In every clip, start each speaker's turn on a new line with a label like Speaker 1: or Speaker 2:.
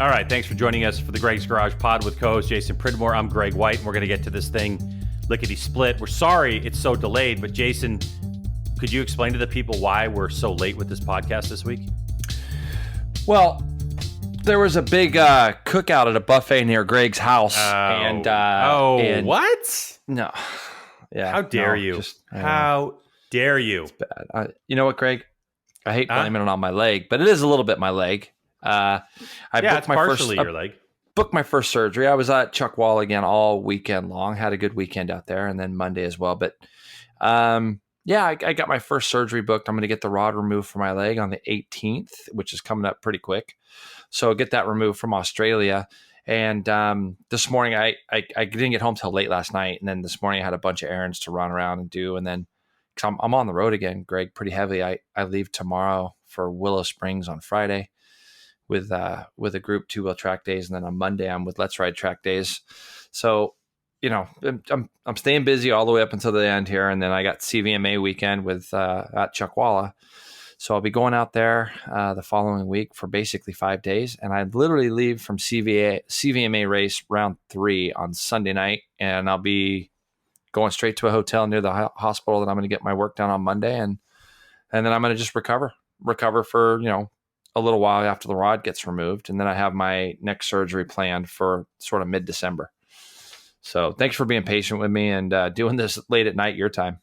Speaker 1: All right, thanks for joining us for the Greg's Garage Pod with co-host Jason Pridmore. I'm Greg White, and we're going to get to this thing lickety-split. We're sorry it's so delayed, but Jason, could you explain to the people why we're so late with this podcast this week?
Speaker 2: Well, there was a big cookout at a buffet near Greg's house. And
Speaker 1: what?
Speaker 2: No. Yeah.
Speaker 1: How dare you? How dare you?
Speaker 2: It's bad. You know what, Greg? I hate blaming it on my leg, but it is a little bit my leg.
Speaker 1: It's partially your leg.
Speaker 2: Booked my first surgery. I was at Chuckwalla again all weekend long. Had a good weekend out there, and then Monday as well. But I got my first surgery booked. I'm going to get the rod removed from my leg on the 18th, which is coming up pretty quick. So I'll get that removed from Australia. And this morning, I didn't get home till late last night. And then this morning, I had a bunch of errands to run around and do. And then cause I'm on the road again, Greg, pretty heavy. I leave tomorrow for Willow Springs on Friday with a group 2-wheel track days. And then on Monday, I'm with Let's Ride track days. So, you know, I'm staying busy all the way up until the end here. And then I got CVMA weekend with at Chuckwalla. So I'll be going out there the following week for basically 5 days. And I literally leave from CVMA race round 3 on Sunday night. And I'll be going straight to a hotel near the hospital that I'm going to get my work done on Monday. And then I'm going to just recover for, you know, a little while after the rod gets removed. And then I have my next surgery planned for sort of mid-December. So thanks for being patient with me and doing this late at night your time.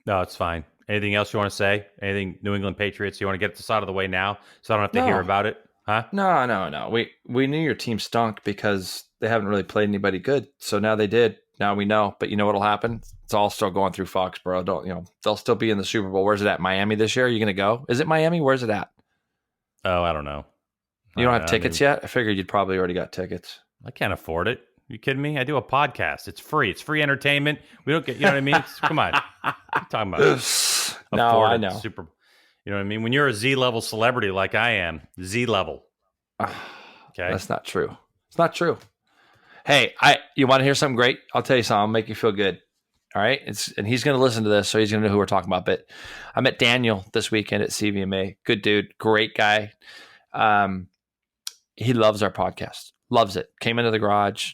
Speaker 1: No, it's fine. Anything else you want to say? Anything New England Patriots? You want to get this out of the way now so I don't have to hear about it? Huh?
Speaker 2: No. We knew your team stunk because they haven't really played anybody good. So now they did. Now we know. But you know what'll happen? It's all still going through Foxborough. They'll still be in the Super Bowl. Where's it at? Miami this year? Are you going to go? Is it Miami? Where's it at?
Speaker 1: Oh, I don't know.
Speaker 2: You don't have tickets yet? I figured you'd probably already got tickets.
Speaker 1: I can't afford it. You kidding me? I do a podcast. It's free. It's free entertainment. We don't get, you know what I mean? Come on. What are you talking about?
Speaker 2: No, I know.
Speaker 1: You know what I mean? When you're a Z-level celebrity like I am, Z-level.
Speaker 2: Okay. That's not true. It's not true. Hey, you want to hear something great? I'll tell you something. I'll make you feel good. All right. And he's going to listen to this, so he's going to know who we're talking about. But I met Daniel this weekend at CVMA. Good dude. Great guy. He loves our podcast. Loves it. Came into the garage.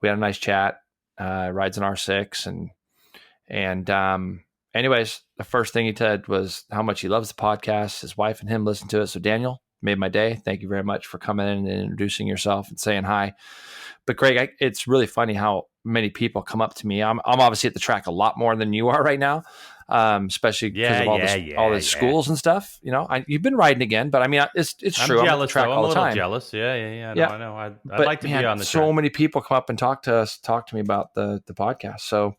Speaker 2: We had a nice chat. Rides an R6. And anyways, the first thing he said was how much he loves the podcast. His wife and him listen to it. So Daniel, made my day. Thank you very much for coming in and introducing yourself and saying hi. But Greg, it's really funny how many people come up to me. I'm obviously at the track a lot more than you are right now, especially because of all the schools and stuff. You know, you've been riding again, but I mean, it's true.
Speaker 1: I'm jealous,
Speaker 2: I'm on the track all the time.
Speaker 1: Jealous. Yeah. I know. I'd like to be on the track.
Speaker 2: So many people come up and talk to me about the podcast. So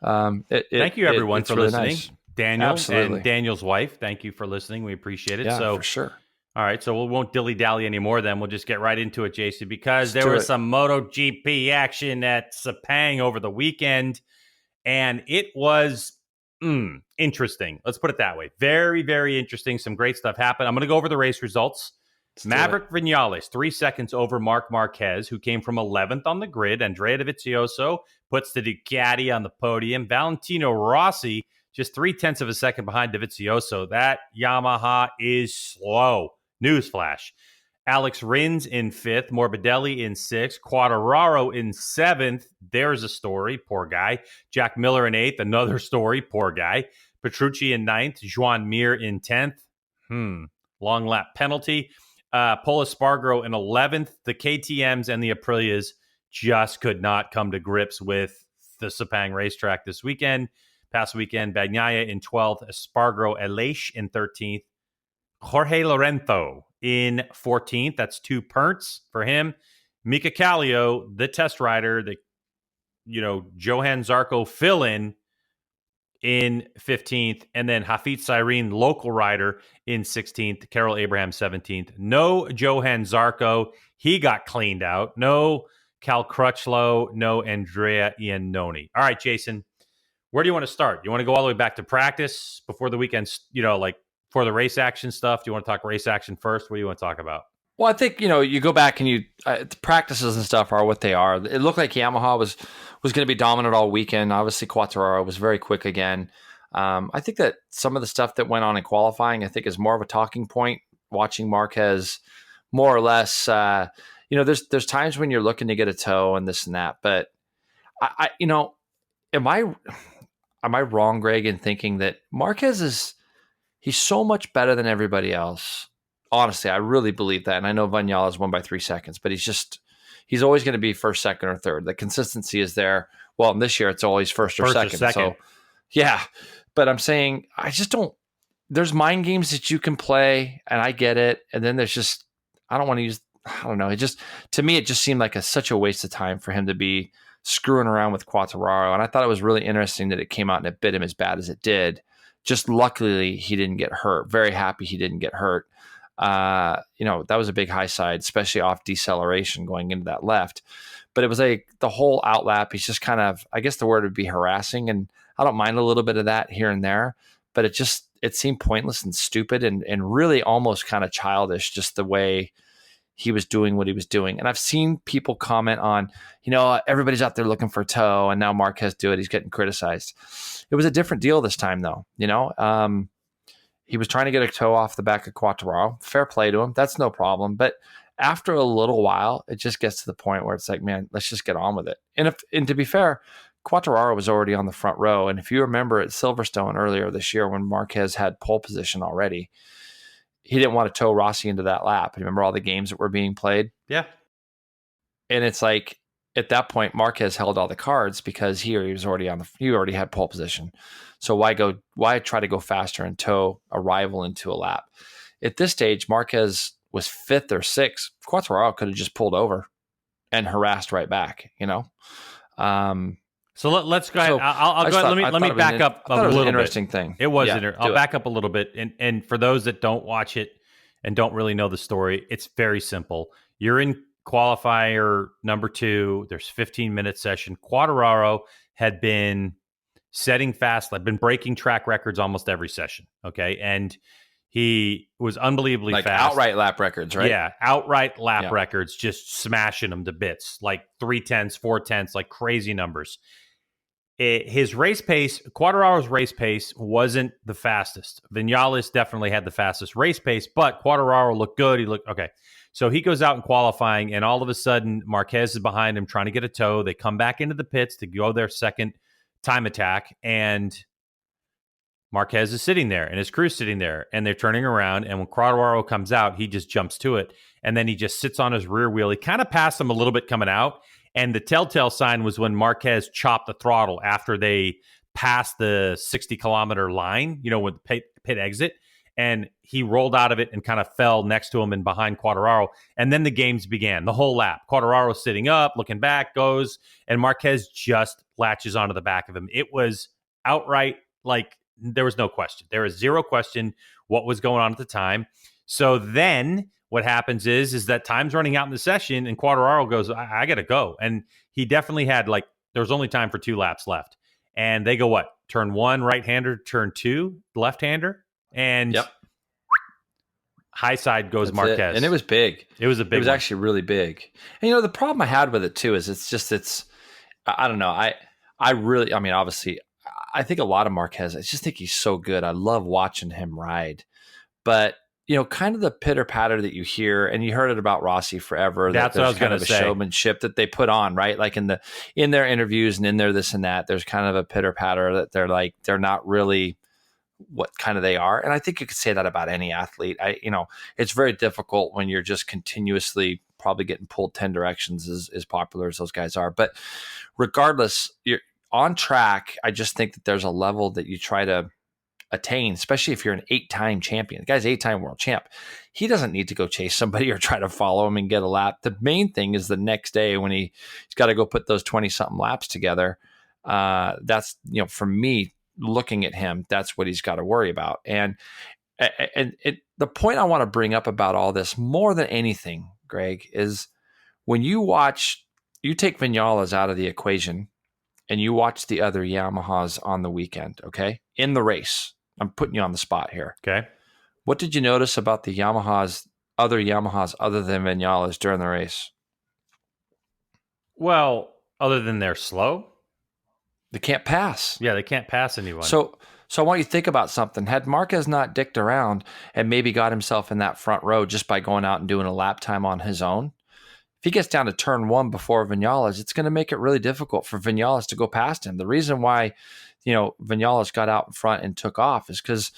Speaker 1: thank you everyone for
Speaker 2: really
Speaker 1: listening.
Speaker 2: Nice.
Speaker 1: Daniel
Speaker 2: Absolutely.
Speaker 1: and Daniel's wife, thank you for listening. We appreciate it.
Speaker 2: Yeah,
Speaker 1: so
Speaker 2: for sure.
Speaker 1: All right, so we won't dilly-dally anymore then. We'll just get right into it, JC, because there was some MotoGP action at Sepang over the weekend, and it was interesting. Let's put it that way. Very, very interesting. Some great stuff happened. I'm going to go over the race results. Maverick Vinales, 3 seconds over Marc Marquez, who came from 11th on the grid. Andrea Dovizioso puts the Ducati on the podium. Valentino Rossi, just 0.3 of a second behind Dovizioso. That Yamaha is slow. Newsflash. Alex Rins in 5th, Morbidelli in 6th, Quartararo in 7th. There's a story, poor guy. Jack Miller in 8th, another story, poor guy. Petrucci in 9th, Joan Mir in 10th. Long lap penalty. Pol Espargaro in 11th. The KTMs and the Aprilias just could not come to grips with the Sepang racetrack this weekend. Past weekend, Bagnaia in 12th, Espargaro Aleix in 13th. Jorge Lorenzo in 14th. That's 2 points for him. Mika Kallio, the test rider, Johan Zarco fill-in 15th. And then Hafid Sirene, local rider, in 16th. Carol Abraham, 17th. No Johan Zarco. He got cleaned out. No Cal Crutchlow. No Andrea Iannone. All right, Jason, where do you want to start? You want to go all the way back to practice before the weekend, for the race action stuff? Do you want to talk race action first? What do you want to talk about?
Speaker 2: Well, I think, you go back and the practices and stuff are what they are. It looked like Yamaha was going to be dominant all weekend. Obviously, Quartararo was very quick again. I think that some of the stuff that went on in qualifying, I think is more of a talking point. Watching Marquez more or less, there's times when you're looking to get a toe and this and that, but I am I wrong, Greg, in thinking that Marquez he's so much better than everybody else? Honestly, I really believe that. And I know Vinales won by 3 seconds, but he's always going to be first, second, or third. The consistency is there. Well, in this year, it's always first or second. So, yeah. But I'm saying, I just don't, there's mind games that you can play, and I get it. And then there's just, I don't want to use, I don't know. To me, it just seemed like such a waste of time for him to be screwing around with Quartararo. And I thought it was really interesting that it came out and it bit him as bad as it did. Just luckily, he didn't get hurt. Very happy he didn't get hurt. That was a big high side, especially off deceleration going into that left. But it was the whole outlap. He's just kind of, I guess the word would be harassing. And I don't mind a little bit of that here and there, but it seemed pointless and stupid and really almost kind of childish, just the way he was doing what he was doing. And I've seen people comment on, everybody's out there looking for a toe, and now Marquez do it. He's getting criticized. It was a different deal this time, though. He was trying to get a toe off the back of Quartararo. Fair play to him. That's no problem. But after a little while, it just gets to the point where it's like, man, let's just get on with it. And to be fair, Quartararo was already on the front row. And if you remember at Silverstone earlier this year when Marquez had pole position already, he didn't want to tow Rossi into that lap. Remember all the games that were being played?
Speaker 1: Yeah.
Speaker 2: And it's like, at that point, Marquez held all the cards because he already had pole position. So why try to go faster and tow a rival into a lap? At this stage, Marquez was 5th or 6th. Quartararo could have just pulled over and harassed right back,
Speaker 1: So let's go ahead. I'll go ahead. Let me back up a little bit.
Speaker 2: Interesting thing.
Speaker 1: It was interesting. I'll back up a little bit. And for those that don't watch it and don't really know the story, it's very simple. You're in qualifier number 2. There's 15-minute session. Quartararo had been setting fast, been breaking track records almost every session. Okay. And he was unbelievably fast.
Speaker 2: Outright lap records, right?
Speaker 1: Yeah. Outright lap records, just smashing them to bits, like 3/10, 4/10, like crazy numbers. His race pace, Quartararo's race pace wasn't the fastest. Vinales definitely had the fastest race pace, but Quartararo looked good. He looked okay. So he goes out in qualifying, and all of a sudden, Marquez is behind him trying to get a tow. They come back into the pits to go their second time attack, and Marquez is sitting there, and his crew's sitting there, and they're turning around, and when Quartararo comes out, he just jumps to it, and then he just sits on his rear wheel. He kind of passed him a little bit coming out, and the telltale sign was when Marquez chopped the throttle after they passed the 60-kilometer line, with the pit exit, and he rolled out of it and kind of fell next to him and behind Quartararo. And then the games began, the whole lap. Quartararo sitting up, looking back, goes, and Marquez just latches onto the back of him. It was outright, there was no question. There was zero question what was going on at the time. So then what happens is that time's running out in the session, and Quartararo goes, I got to go. And he definitely had, there was only time for 2 laps left. And they go, what? Turn 1, right-hander, turn 2, left-hander. And high side goes That's Marquez.
Speaker 2: It. And it was big.
Speaker 1: It was a big
Speaker 2: It was
Speaker 1: one.
Speaker 2: actually really big. And the problem I had with it too is I don't know. Obviously I think a lot of Marquez, I just think he's so good. I love watching him ride. But, kind of the pitter patter that you hear, and you heard it about Rossi forever.
Speaker 1: That's what I was going to say.
Speaker 2: Showmanship that they put on, right? Like in their interviews and in their this and that, there's kind of a pitter patter that they're not really what kind of they are. And I think you could say that about any athlete. It's very difficult when you're just continuously probably getting pulled 10 directions as popular as those guys are. But regardless, you're on track. I just think that there's a level that you try to attain, especially if you're an 8-time champion. The guy's 8-time world champ. He doesn't need to go chase somebody or try to follow him and get a lap. The main thing is the next day when he's got to go put those 20-something laps together. That's, for me, looking at him, that's what he's got to worry about. And the point I want to bring up about all this more than anything, Greg, is when you take Vinales out of the equation and you watch the other Yamahas on the weekend, okay, in the race. I'm putting you on the spot here.
Speaker 1: Okay.
Speaker 2: What did you notice about the other Yamahas other than Vinales during the race?
Speaker 1: Well, other than they're slow.
Speaker 2: They can't pass.
Speaker 1: Yeah, they can't pass anyone.
Speaker 2: So I want you to think about something. Had Marquez not dicked around and maybe got himself in that front row just by going out and doing a lap time on his own, he gets down to turn 1 before Vinales, it's going to make it really difficult for Vinales to go past him. The reason why, Vinales got out in front and took off is because,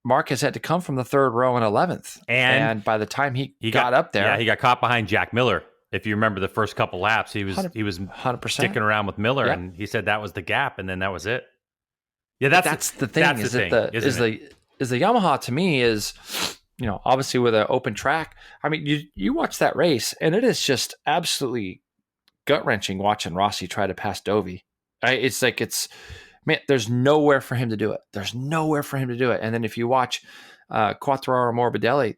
Speaker 2: Marquez had to come from the third row in 11th. And by the time he got up there.
Speaker 1: Yeah, he got caught behind Jack Miller. If you remember the first couple laps, he was
Speaker 2: 100%.
Speaker 1: sticking around with Miller, and he said that was the gap, and then that was it. Yeah,
Speaker 2: that's the thing. Is the Yamaha to me is, obviously with an open track. I mean, you watch that race, and it is just absolutely gut wrenching watching Rossi try to pass Dovi. Man, there's nowhere for him to do it. And then if you watch Quartararo Morbidelli,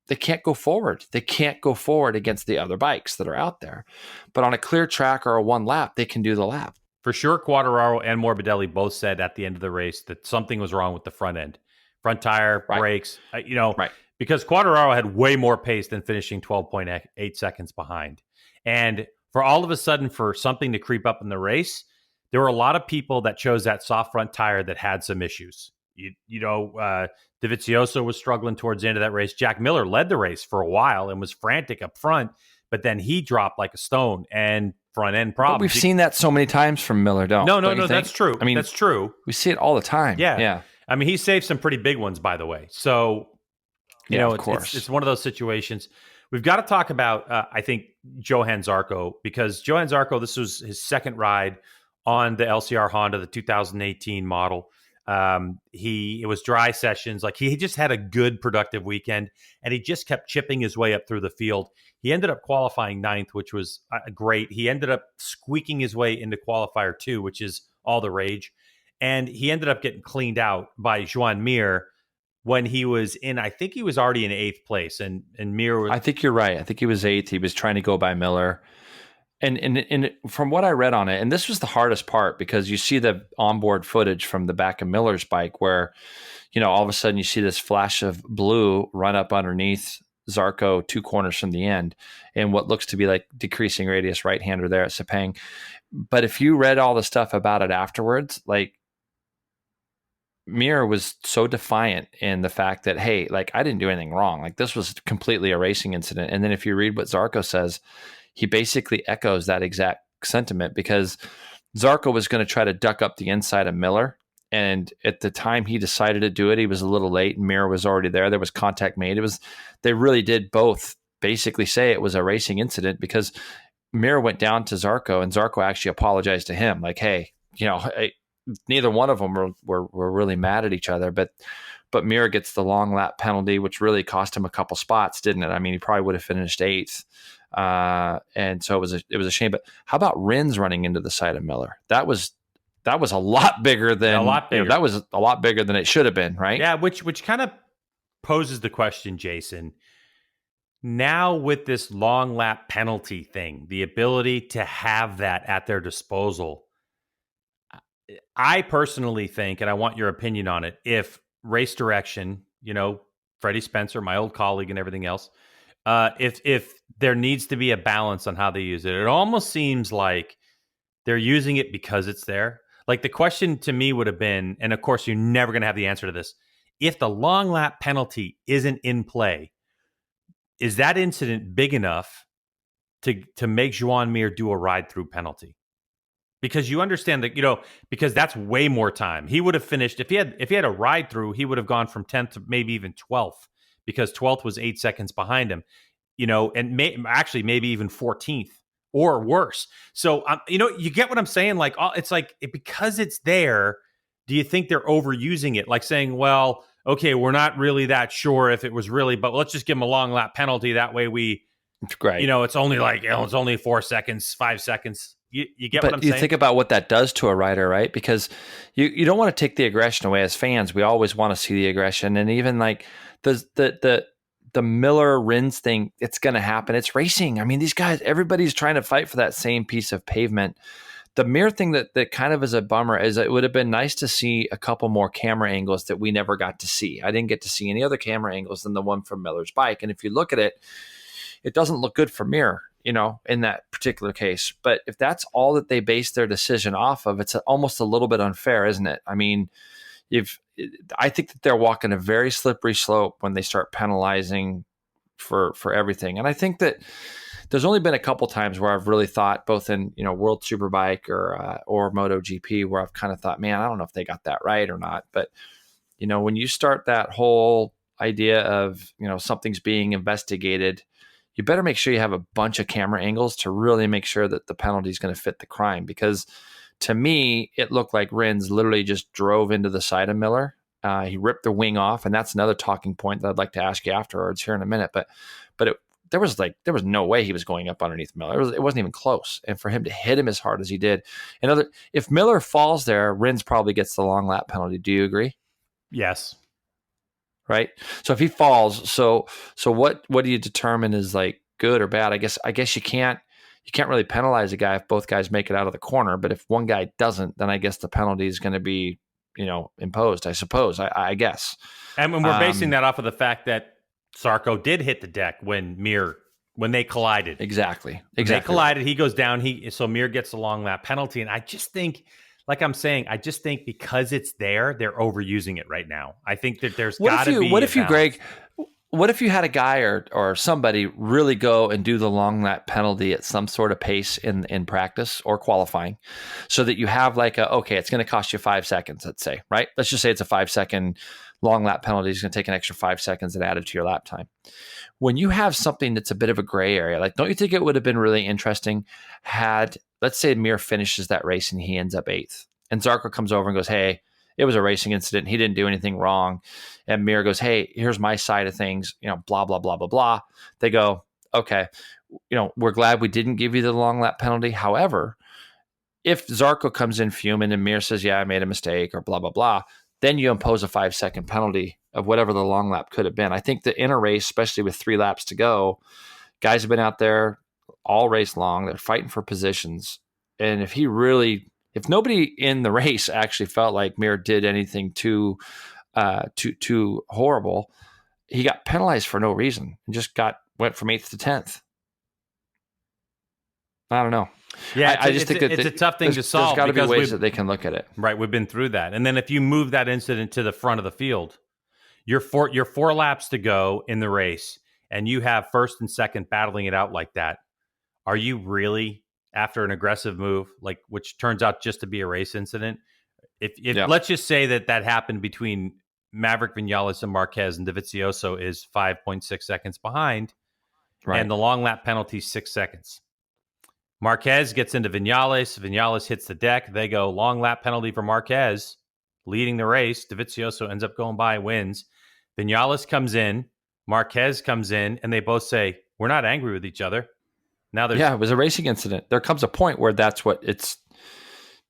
Speaker 2: they can't go forward. They can't go forward against the other bikes that are out there. But on a clear track or a one lap, they can do the lap.
Speaker 1: For sure, Quartararo and Morbidelli both said at the end of the race that something was wrong with the front end. Front tire, brakes, because Quartararo had way more pace than finishing 12.8 seconds behind. And for all of a sudden, for something to creep up in the race, there were a lot of people that chose that soft front tire that had some issues. Dovizioso was struggling towards the end of that race. Jack Miller led the race for a while and was frantic up front, but then he dropped like a stone and front end problems.
Speaker 2: But we've seen that so many times from Miller, don't
Speaker 1: No, that's true. I mean, that's true.
Speaker 2: We see it all the time.
Speaker 1: Yeah. I mean, he saved some pretty big ones, by the way. So,
Speaker 2: of course.
Speaker 1: It's one of those situations. We've got to talk about, I think, Johann Zarco, because Johann Zarco, this was his second ride on the LCR Honda, the 2018 model. It was dry sessions. Like, he just had a good productive weekend, and he just kept chipping his way up through the field. He ended up qualifying 9th, which was great. He ended up squeaking his way into qualifier 2, which is all the rage. And he ended up getting cleaned out by Joan Mir when he was in, I think he was already in 8th place. And Mir was,
Speaker 2: I think you're right. I think he was 8th. He was trying to go by Miller. And from what I read on it, and this was the hardest part, because you see the onboard footage from the back of Miller's bike where, all of a sudden you see this flash of blue run up underneath Zarco 2 corners from the end, and what looks to be like decreasing radius right-hander there at Sepang. But if you read all the stuff about it afterwards, like, Mir was so defiant in the fact that, hey, like, I didn't do anything wrong. Like, this was completely a racing incident. And then if you read what Zarco says, he basically echoes that exact sentiment, because Zarco was going to try to duck up the inside of Miller. And at the time he decided to do it, he was a little late, and Mir was already there. There was contact made. They really did both basically say it was a racing incident, because Mir went down to Zarco, and Zarco actually apologized to him. Like, hey, neither one of them were really mad at each other, but Mir gets the long lap penalty, which really cost him a couple spots, didn't it? I mean, he probably would have finished 8th. And so it was a shame. But how about Rins running into the side of Miller? That was a lot bigger than that was a lot bigger than it should have been, right?
Speaker 1: Yeah, which kind of poses the question, Jason. Now with this long lap penalty thing, the ability to have that at their disposal, I personally think, and I want your opinion on it, if Race Direction, Freddie Spencer, my old colleague and everything else, if there needs to be a balance on how they use it, it almost seems like they're using it because it's there. Like, the question to me would have been, and of course you're never going to have the answer to this, if the long lap penalty isn't in play, is that incident big enough to make Joan Mir do a ride-through penalty? Because you understand that, because that's way more time. He would have finished, if he had a ride-through, he would have gone from 10th to maybe even 12th, because 12th was 8 seconds behind him, and maybe even 14th or worse. So, you get what I'm saying? Like, it's like, because it's there, do you think they're overusing it? Like saying, well, okay, we're not really that sure if it was really, but let's just give him a long lap penalty. That way it's only it's only 4 seconds, 5 seconds. You get what I'm saying?
Speaker 2: But you think about what that does to a rider, right? Because you don't want to take the aggression away. As fans, we always want to see the aggression. And even like the Miller Rins thing, it's going to happen. It's racing. I mean, these guys, everybody's trying to fight for that same piece of pavement. The Mir thing that kind of is a bummer is it would have been nice to see a couple more camera angles that we never got to see. I didn't get to see any other camera angles than the one from Miller's bike. And if you look at it, it doesn't look good for Mir, in that particular case. But if that's all that they base their decision off of, it's almost a little bit unfair, isn't it? I mean, I think that they're walking a very slippery slope when they start penalizing for everything. And I think that there's only been a couple times where I've really thought, both in World Superbike or MotoGP, where I've kind of thought, man, I don't know if they got that right or not. But when you start that whole idea of something's being investigated, you better make sure you have a bunch of camera angles to really make sure that the penalty is going to fit the crime. Because to me, it looked like Rins literally just drove into the side of Miller. He ripped the wing off, and that's another talking point that I'd like to ask you afterwards here in a minute. But there was no way he was going up underneath Miller. It wasn't even close. And for him to hit him as hard as he did, if Miller falls there, Rins probably gets the long lap penalty. Do you agree?
Speaker 1: Yes.
Speaker 2: Right. So if he falls, so what do you determine is like good or bad? I guess you can't really penalize a guy if both guys make it out of the corner. But if one guy doesn't, then I guess the penalty is going to be, imposed, I suppose, I guess.
Speaker 1: And when we're basing that off of the fact that Zarco did hit the deck when they collided.
Speaker 2: Exactly.
Speaker 1: When they collided, he goes down. So Mir gets a long lap penalty. And I just think, like I'm saying, because it's there, they're overusing it right now. I think that there's got to be.
Speaker 2: What if you, Greg? What if you had a guy or somebody really go and do the long lap penalty at some sort of pace in practice or qualifying, so that you have like it's going to cost you 5 seconds, let's say, right? Let's just say it's a 5 second long lap penalty. It's going to take an extra 5 seconds and add it to your lap time. When you have something that's a bit of a gray area, like, don't you think it would have been really interesting had, let's say, Mir finishes that race and he ends up 8th, and Zarco comes over and goes, "Hey, it was a racing incident. He didn't do anything wrong." And Mir goes, "Hey, here's my side of things, blah, blah, blah, blah, blah." They go, "Okay, we're glad we didn't give you the long lap penalty. However, if Zarco comes in fuming and Mir says, 'Yeah, I made a mistake,' or blah, blah, blah," then you impose a 5 second penalty of whatever the long lap could have been. I think that in a race, especially with 3 laps to go, guys have been out there all race long. They're fighting for positions. And if nobody in the race actually felt like Mir did anything too horrible, he got penalized for no reason and just went from 8th to 10th. I don't know.
Speaker 1: Yeah,
Speaker 2: I just think that
Speaker 1: it's a tough thing to solve.
Speaker 2: There's got to be ways that they can look at it.
Speaker 1: Right, we've been through that. And then if you move that incident to the front of the field, you're 4 laps to go in the race, and you have first and second battling it out like that. Are you really, after an aggressive move, like, which turns out just to be a race incident, if let's just say that happened between Maverick Vinales and Marquez, and Dovizioso is 5.6 seconds behind, right, and the long lap penalty is 6 seconds. Marquez gets into Vinales. Vinales hits the deck. They go long lap penalty for Marquez, leading the race. Dovizioso ends up going by, wins. Vinales comes in. Marquez comes in, and they both say, "We're not angry with each other." Now it
Speaker 2: was a racing incident. There comes a point where that's what it's.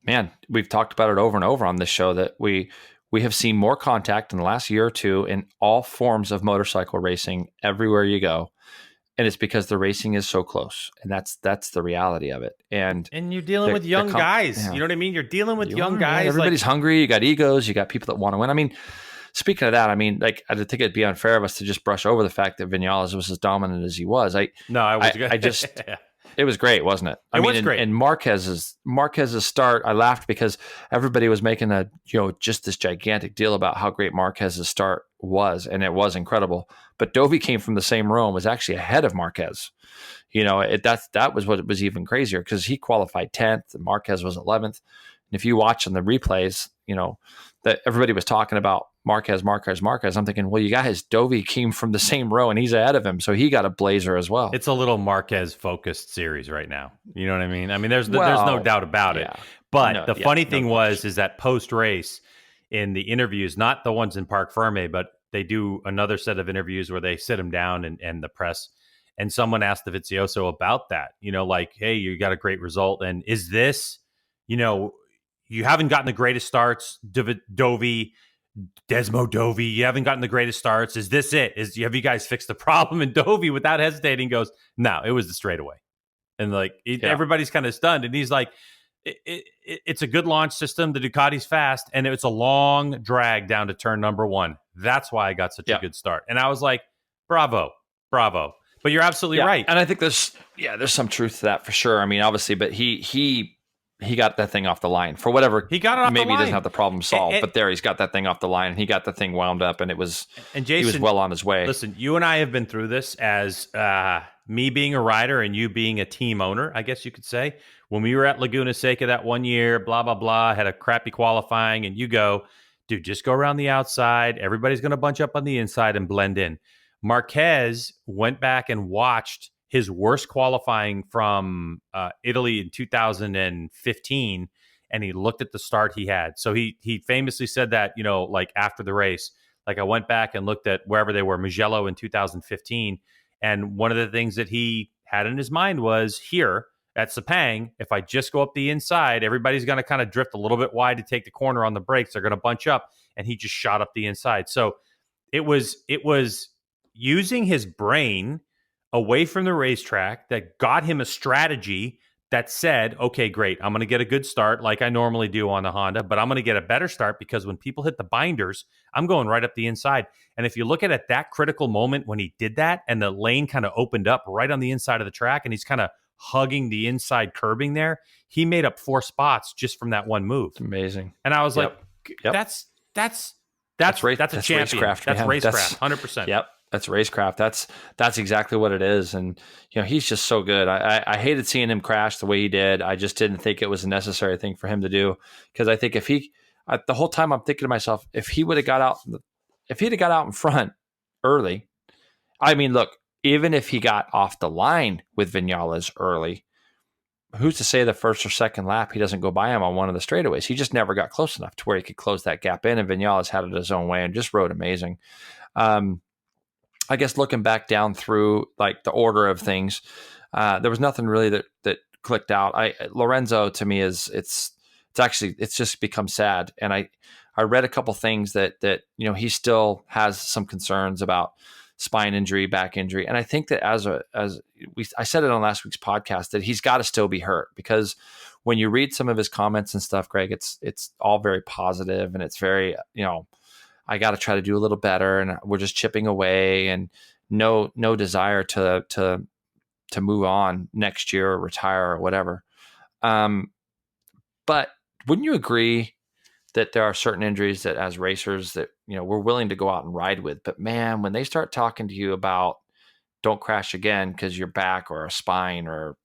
Speaker 2: Man, we've talked about it over and over on this show that we have seen more contact in the last year or two in all forms of motorcycle racing everywhere you go. And it's because the racing is so close, and that's the reality of it. And
Speaker 1: you're dealing with young guys. Yeah. You know what I mean? You're dealing with young guys.
Speaker 2: Everybody's hungry. You got egos. You got people that want to win. I mean, speaking of that, I mean, like, I think it'd be unfair of us to just brush over the fact that Vinales was as dominant as he was. It was great, wasn't it?
Speaker 1: It was great.
Speaker 2: And Marquez's start, I laughed because everybody was making just this gigantic deal about how great Marquez's start was, and it was incredible. But Dovi came from the same row and was actually ahead of Marquez. That was what was even crazier, because he qualified 10th and Marquez was 11th. And if you watch on the replays, that everybody was talking about Marquez. I'm thinking, well, you guys, Dovi came from the same row and he's ahead of him, so he got a blazer as well.
Speaker 1: It's a little Marquez focused series right now. You know what I mean? I mean, there's no doubt about it. But the funny thing is that post race, in the interviews, not the ones in Parc Ferme, but they do another set of interviews where they sit him down and the press, and someone asked Dovizioso about that. Like, hey, you got a great result, and is this, you haven't gotten the greatest starts, Desmo Dovi. You haven't gotten the greatest starts. Is this it? Have you guys fixed the problem? And Dovi, without hesitating, goes, "No, it was the straightaway." And everybody's kind of stunned. And he's like, it's a good launch system. The Ducati's fast, and it's a long drag down to turn number 1. That's why I got such a good start. And I was like, bravo. But you're absolutely right.
Speaker 2: And I think there's some truth to that for sure. I mean, obviously, but he he got that thing off the line for whatever.
Speaker 1: He got it off
Speaker 2: maybe
Speaker 1: the line.
Speaker 2: He doesn't have the problem solved, but there he's got that thing off the line, and he got the thing wound up, and
Speaker 1: Jason,
Speaker 2: he was well on his way.
Speaker 1: Listen, you and I have been through this as me being a rider and you being a team owner, I guess you could say. When we were at Laguna Seca that one year, blah, blah, blah, had a crappy qualifying, and you go, dude, just go around the outside. Everybody's going to bunch up on the inside and blend in. Marquez went back and watched his worst qualifying from Italy in 2015, and he looked at the start he had. So he famously said that, like after the race, like I went back and looked at wherever they were, Mugello in 2015, and one of the things that he had in his mind was here at Sepang, if I just go up the inside, everybody's going to kind of drift a little bit wide to take the corner on the brakes. They're going to bunch up, and he just shot up the inside. So it was using his brain away from the racetrack that got him a strategy that said, okay, great, I'm going to get a good start like I normally do on the Honda, but I'm going to get a better start because when people hit the binders, I'm going right up the inside. And if you look at that critical moment when he did that and the lane kind of opened up right on the inside of the track and he's kind of hugging the inside curbing there, he made up 4 spots just from that one move.
Speaker 2: It's amazing.
Speaker 1: And I was like, that's a champion.
Speaker 2: Racecraft,
Speaker 1: that's racecraft, 100%.
Speaker 2: Yep. That's racecraft. That's exactly what it is. And, he's just so good. I hated seeing him crash the way he did. I just didn't think it was a necessary thing for him to do. Because I think the whole time I'm thinking to myself, if he'd have got out in front early, I mean, look, even if he got off the line with Vinales early, who's to say the first or second lap he doesn't go by him on one of the straightaways? He just never got close enough to where he could close that gap in, and Vinales had it his own way and just rode amazing. I guess looking back down through like the order of things, there was nothing really that clicked out. Lorenzo to me it's just become sad. And I read a couple things that he still has some concerns about spine injury, back injury. And I think that I said it on last week's podcast that he's got to still be hurt, because when you read some of his comments and stuff, Greg, it's all very positive and it's very, I got to try to do a little better, and we're just chipping away, and no desire to move on next year or retire or whatever. But wouldn't you agree that there are certain injuries that as racers that, we're willing to go out and ride with, but man, when they start talking to you about don't crash again because your back or a spine or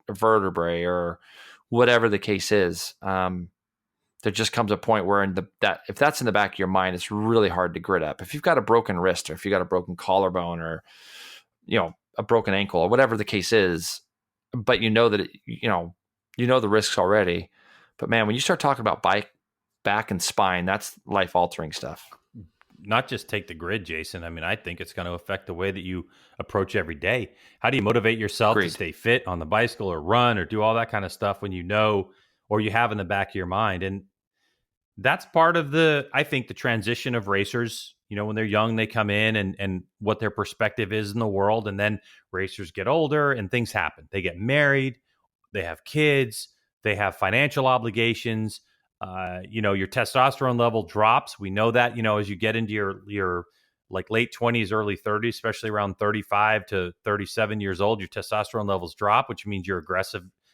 Speaker 2: a vertebrae or whatever the case is, there just comes a point where if that's in the back of your mind, it's really hard to grit up. If you've got a broken wrist, or if you've got a broken collarbone, or a broken ankle, or whatever the case is, but that the risks already. But man, when you start talking about back and spine, that's life altering stuff.
Speaker 1: Not just take the grid, Jason. I mean, I think it's going to affect the way that you approach every day. How do you motivate yourself to stay fit on the bicycle or run or do all that kind of stuff when or you have in the back of your mind? And that's part of I think the transition of racers. When they're young, they come in and what their perspective is in the world. And then racers get older and things happen. They get married, they have kids, they have financial obligations. Your testosterone level drops. We know that, as you get into your like late 20s, early 30s, especially around 35 to 37 years old, your testosterone levels drop, which means your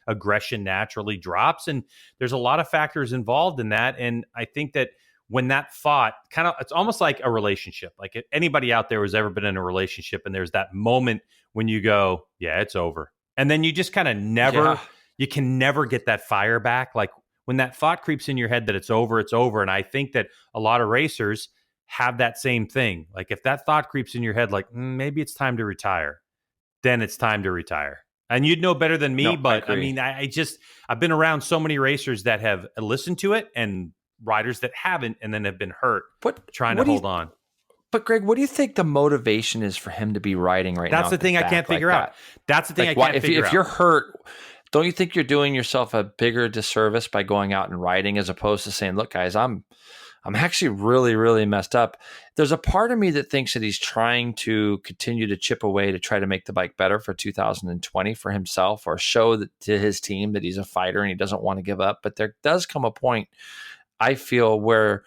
Speaker 1: aggression naturally drops. And there's a lot of factors involved in that. And I think that when that thought it's almost like a relationship. Like if anybody out there who's ever been in a relationship and there's that moment when you go, yeah, it's over. And then you just kind of you can never get that fire back. Like when that thought creeps in your head that it's over, it's over. And I think that a lot of racers have that same thing. Like if that thought creeps in your head, like maybe it's time to retire, then it's time to retire. And you'd know better than me, but I mean, I've been around so many racers that have listened to it and riders that haven't and then have been hurt trying to hold on.
Speaker 2: But Greg, what do you think the motivation is for him to be riding right now?
Speaker 1: That's the thing I can't figure out. That's the thing I can't figure out.
Speaker 2: If you're hurt, don't you think you're doing yourself a bigger disservice by going out and riding as opposed to saying, look, guys, I'm actually really, really messed up. There's a part of me that thinks that he's trying to continue to chip away to try to make the bike better for 2020 for himself, or show to his team that he's a fighter and he doesn't want to give up. But there does come a point, I feel, where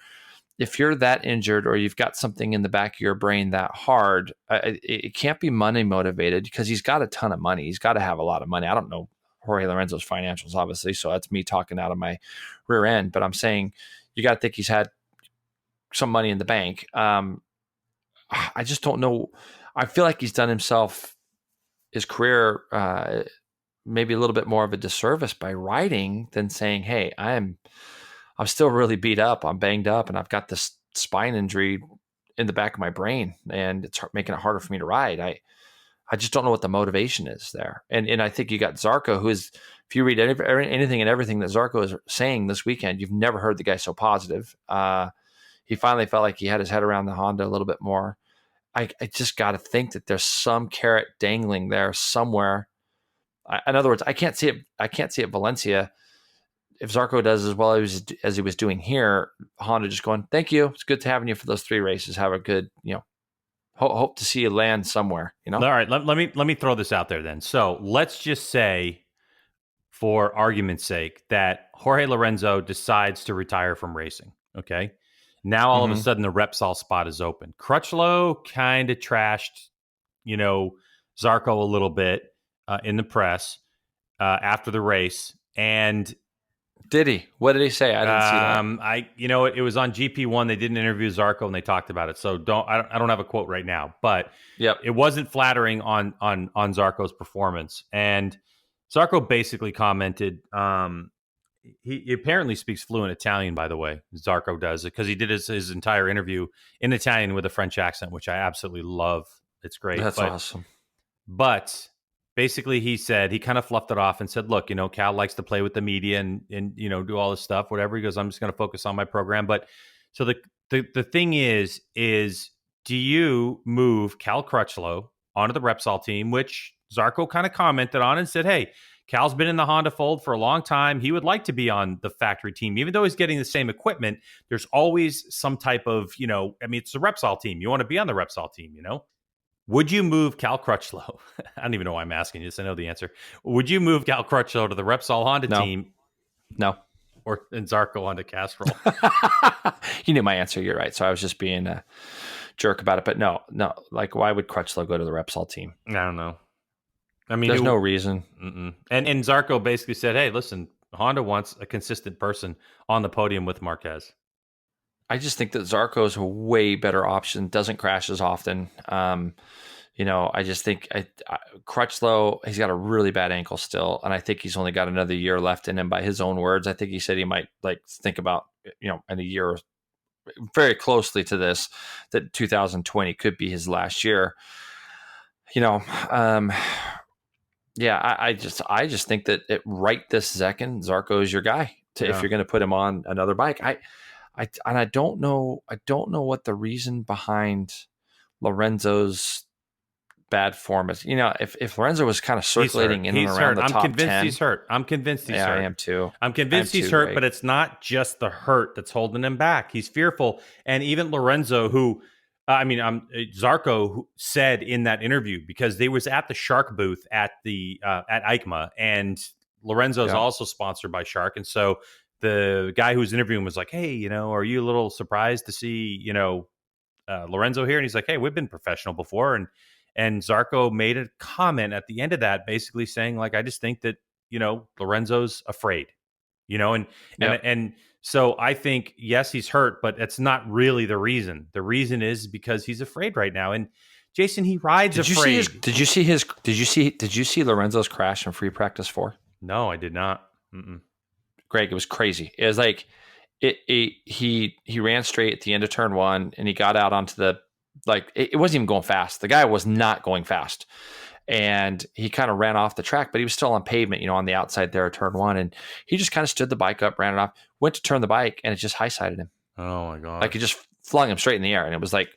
Speaker 2: if you're that injured or you've got something in the back of your brain that hard, it can't be money motivated, because he's got a ton of money. He's got to have a lot of money. I don't know Jorge Lorenzo's financials, obviously. So that's me talking out of my rear end. But I'm saying you got to think he's had some money in the bank. I just don't know. I feel like he's done his career maybe a little bit more of a disservice by riding than saying, "Hey, I'm still really beat up. I'm banged up, and I've got this spine injury in the back of my brain, and it's making it harder for me to ride." I just don't know what the motivation is there. And I think you got Zarco, who is, if you read anything and everything that Zarco is saying this weekend, you've never heard the guy so positive. He finally felt like he had his head around the Honda a little bit more. I just got to think that there's some carrot dangling there somewhere. In other words, I can't see it. I can't see it Valencia. If Zarco does as well as he was doing here, Honda just going, "Thank you. It's good to having you for those 3 races. Have a good, hope to see you land somewhere."
Speaker 1: All right, let me throw this out there then. So let's just say, for argument's sake, that Jorge Lorenzo decides to retire from racing. Okay, now all of a sudden the Repsol spot is open. Crutchlow kind of trashed, Zarco a little bit in the press after the race, and
Speaker 2: did he? What did he say? I didn't see that.
Speaker 1: It was on GP1. They didn't interview Zarco and they talked about it. So I don't have a quote right now, but it wasn't flattering on Zarco's performance. And Zarco basically commented. He apparently speaks fluent Italian, by the way. Zarco does, because he did his entire interview in Italian with a French accent, which I absolutely love. It's great.
Speaker 2: That's awesome.
Speaker 1: But basically, he said, he kind of fluffed it off and said, "Look, Cal likes to play with the media and do all this stuff, whatever." He goes, "I'm just going to focus on my program." But so the thing is do you move Cal Crutchlow onto the Repsol team, which Zarco kind of commented on and said, "Hey, Cal's been in the Honda fold for a long time. He would like to be on the factory team, even though he's getting the same equipment. There's always some type of, it's the Repsol team. You want to be on the Repsol team, Would you move Cal Crutchlow? I don't even know why I'm asking you this. I know the answer. Would you move Cal Crutchlow to the Repsol Honda team?
Speaker 2: No.
Speaker 1: And Zarco onto Castrol?
Speaker 2: You knew my answer. You're right. So I was just being a jerk about it. But no. Like, why would Crutchlow go to the Repsol team?
Speaker 1: I don't know. I mean,
Speaker 2: there's no reason.
Speaker 1: And Zarco basically said, "Hey, listen, Honda wants a consistent person on the podium with Marquez."
Speaker 2: I just think that Zarco is a way better option. Doesn't crash as often. I just think Crutchlow, he's got a really bad ankle still, and I think he's only got another year left in him. By his own words, I think he said he might think about in a year, very closely to this, that 2020 could be his last year. I just think that right this second, Zarco is your guy if you're going to put him on another bike. I don't know what the reason behind Lorenzo's bad form is. If Lorenzo was kind of circulating in and around the top 10.
Speaker 1: I'm convinced he's hurt.
Speaker 2: I am too.
Speaker 1: I'm convinced he's hurt, but it's not just the hurt that's holding him back. He's fearful. And even Lorenzo, Zarco, who said in that interview, because they was at the Shark booth at EICMA, and Lorenzo's also sponsored by Shark. And so the guy who was interviewing was like, "Hey, are you a little surprised to see, Lorenzo here?" And he's like, "Hey, we've been professional before." And Zarco made a comment at the end of that, basically saying, like, "I just think that, Lorenzo's afraid, and so I think, yes, he's hurt, but that's not really the reason. The reason is because he's afraid right now." And Jason, he rides afraid.
Speaker 2: Did you see Lorenzo's crash in free practice 4?
Speaker 1: No, I did not.
Speaker 2: Greg, it was crazy. It was like he ran straight at the end of turn 1, and he got out onto the, it wasn't even going fast. The guy was not going fast, and he kind of ran off the track, but he was still on pavement, on the outside there at turn 1, and he just kind of stood the bike up, ran it off, went to turn the bike, and it just high-sided him.
Speaker 1: Oh my God.
Speaker 2: Like, it just flung him straight in the air, and it was like,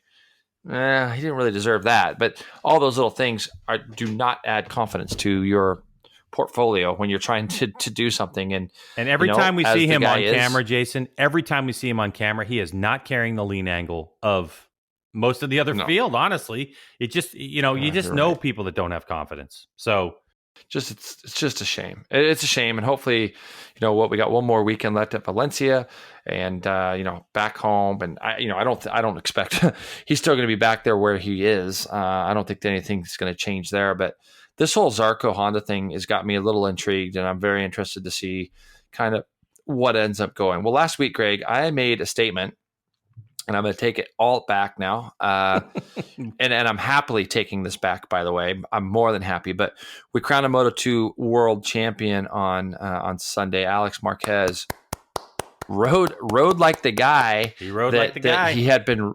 Speaker 2: he didn't really deserve that. But all those little things do not add confidence to your portfolio when you're trying to do something. And
Speaker 1: every time we see him on camera, Jason, every time we see him on camera, he is not carrying the lean angle of most of the other field. Honestly, it just, you just know people that don't have confidence. So
Speaker 2: it's just a shame. It's a shame. And hopefully, we got one more weekend left at Valencia, and back home. And I don't expect he's still going to be back there where he is. I don't think anything's going to change there, but this whole Zarco Honda thing has got me a little intrigued, and I'm very interested to see kind of what ends up going. Well, last week, Greg, I made a statement, and I'm going to take it all back now. And I'm happily taking this back, by the way. I'm more than happy. But we crowned a Moto2 world champion on Sunday. Alex Marquez rode like the guy.
Speaker 1: He rode like the guy.
Speaker 2: He had been,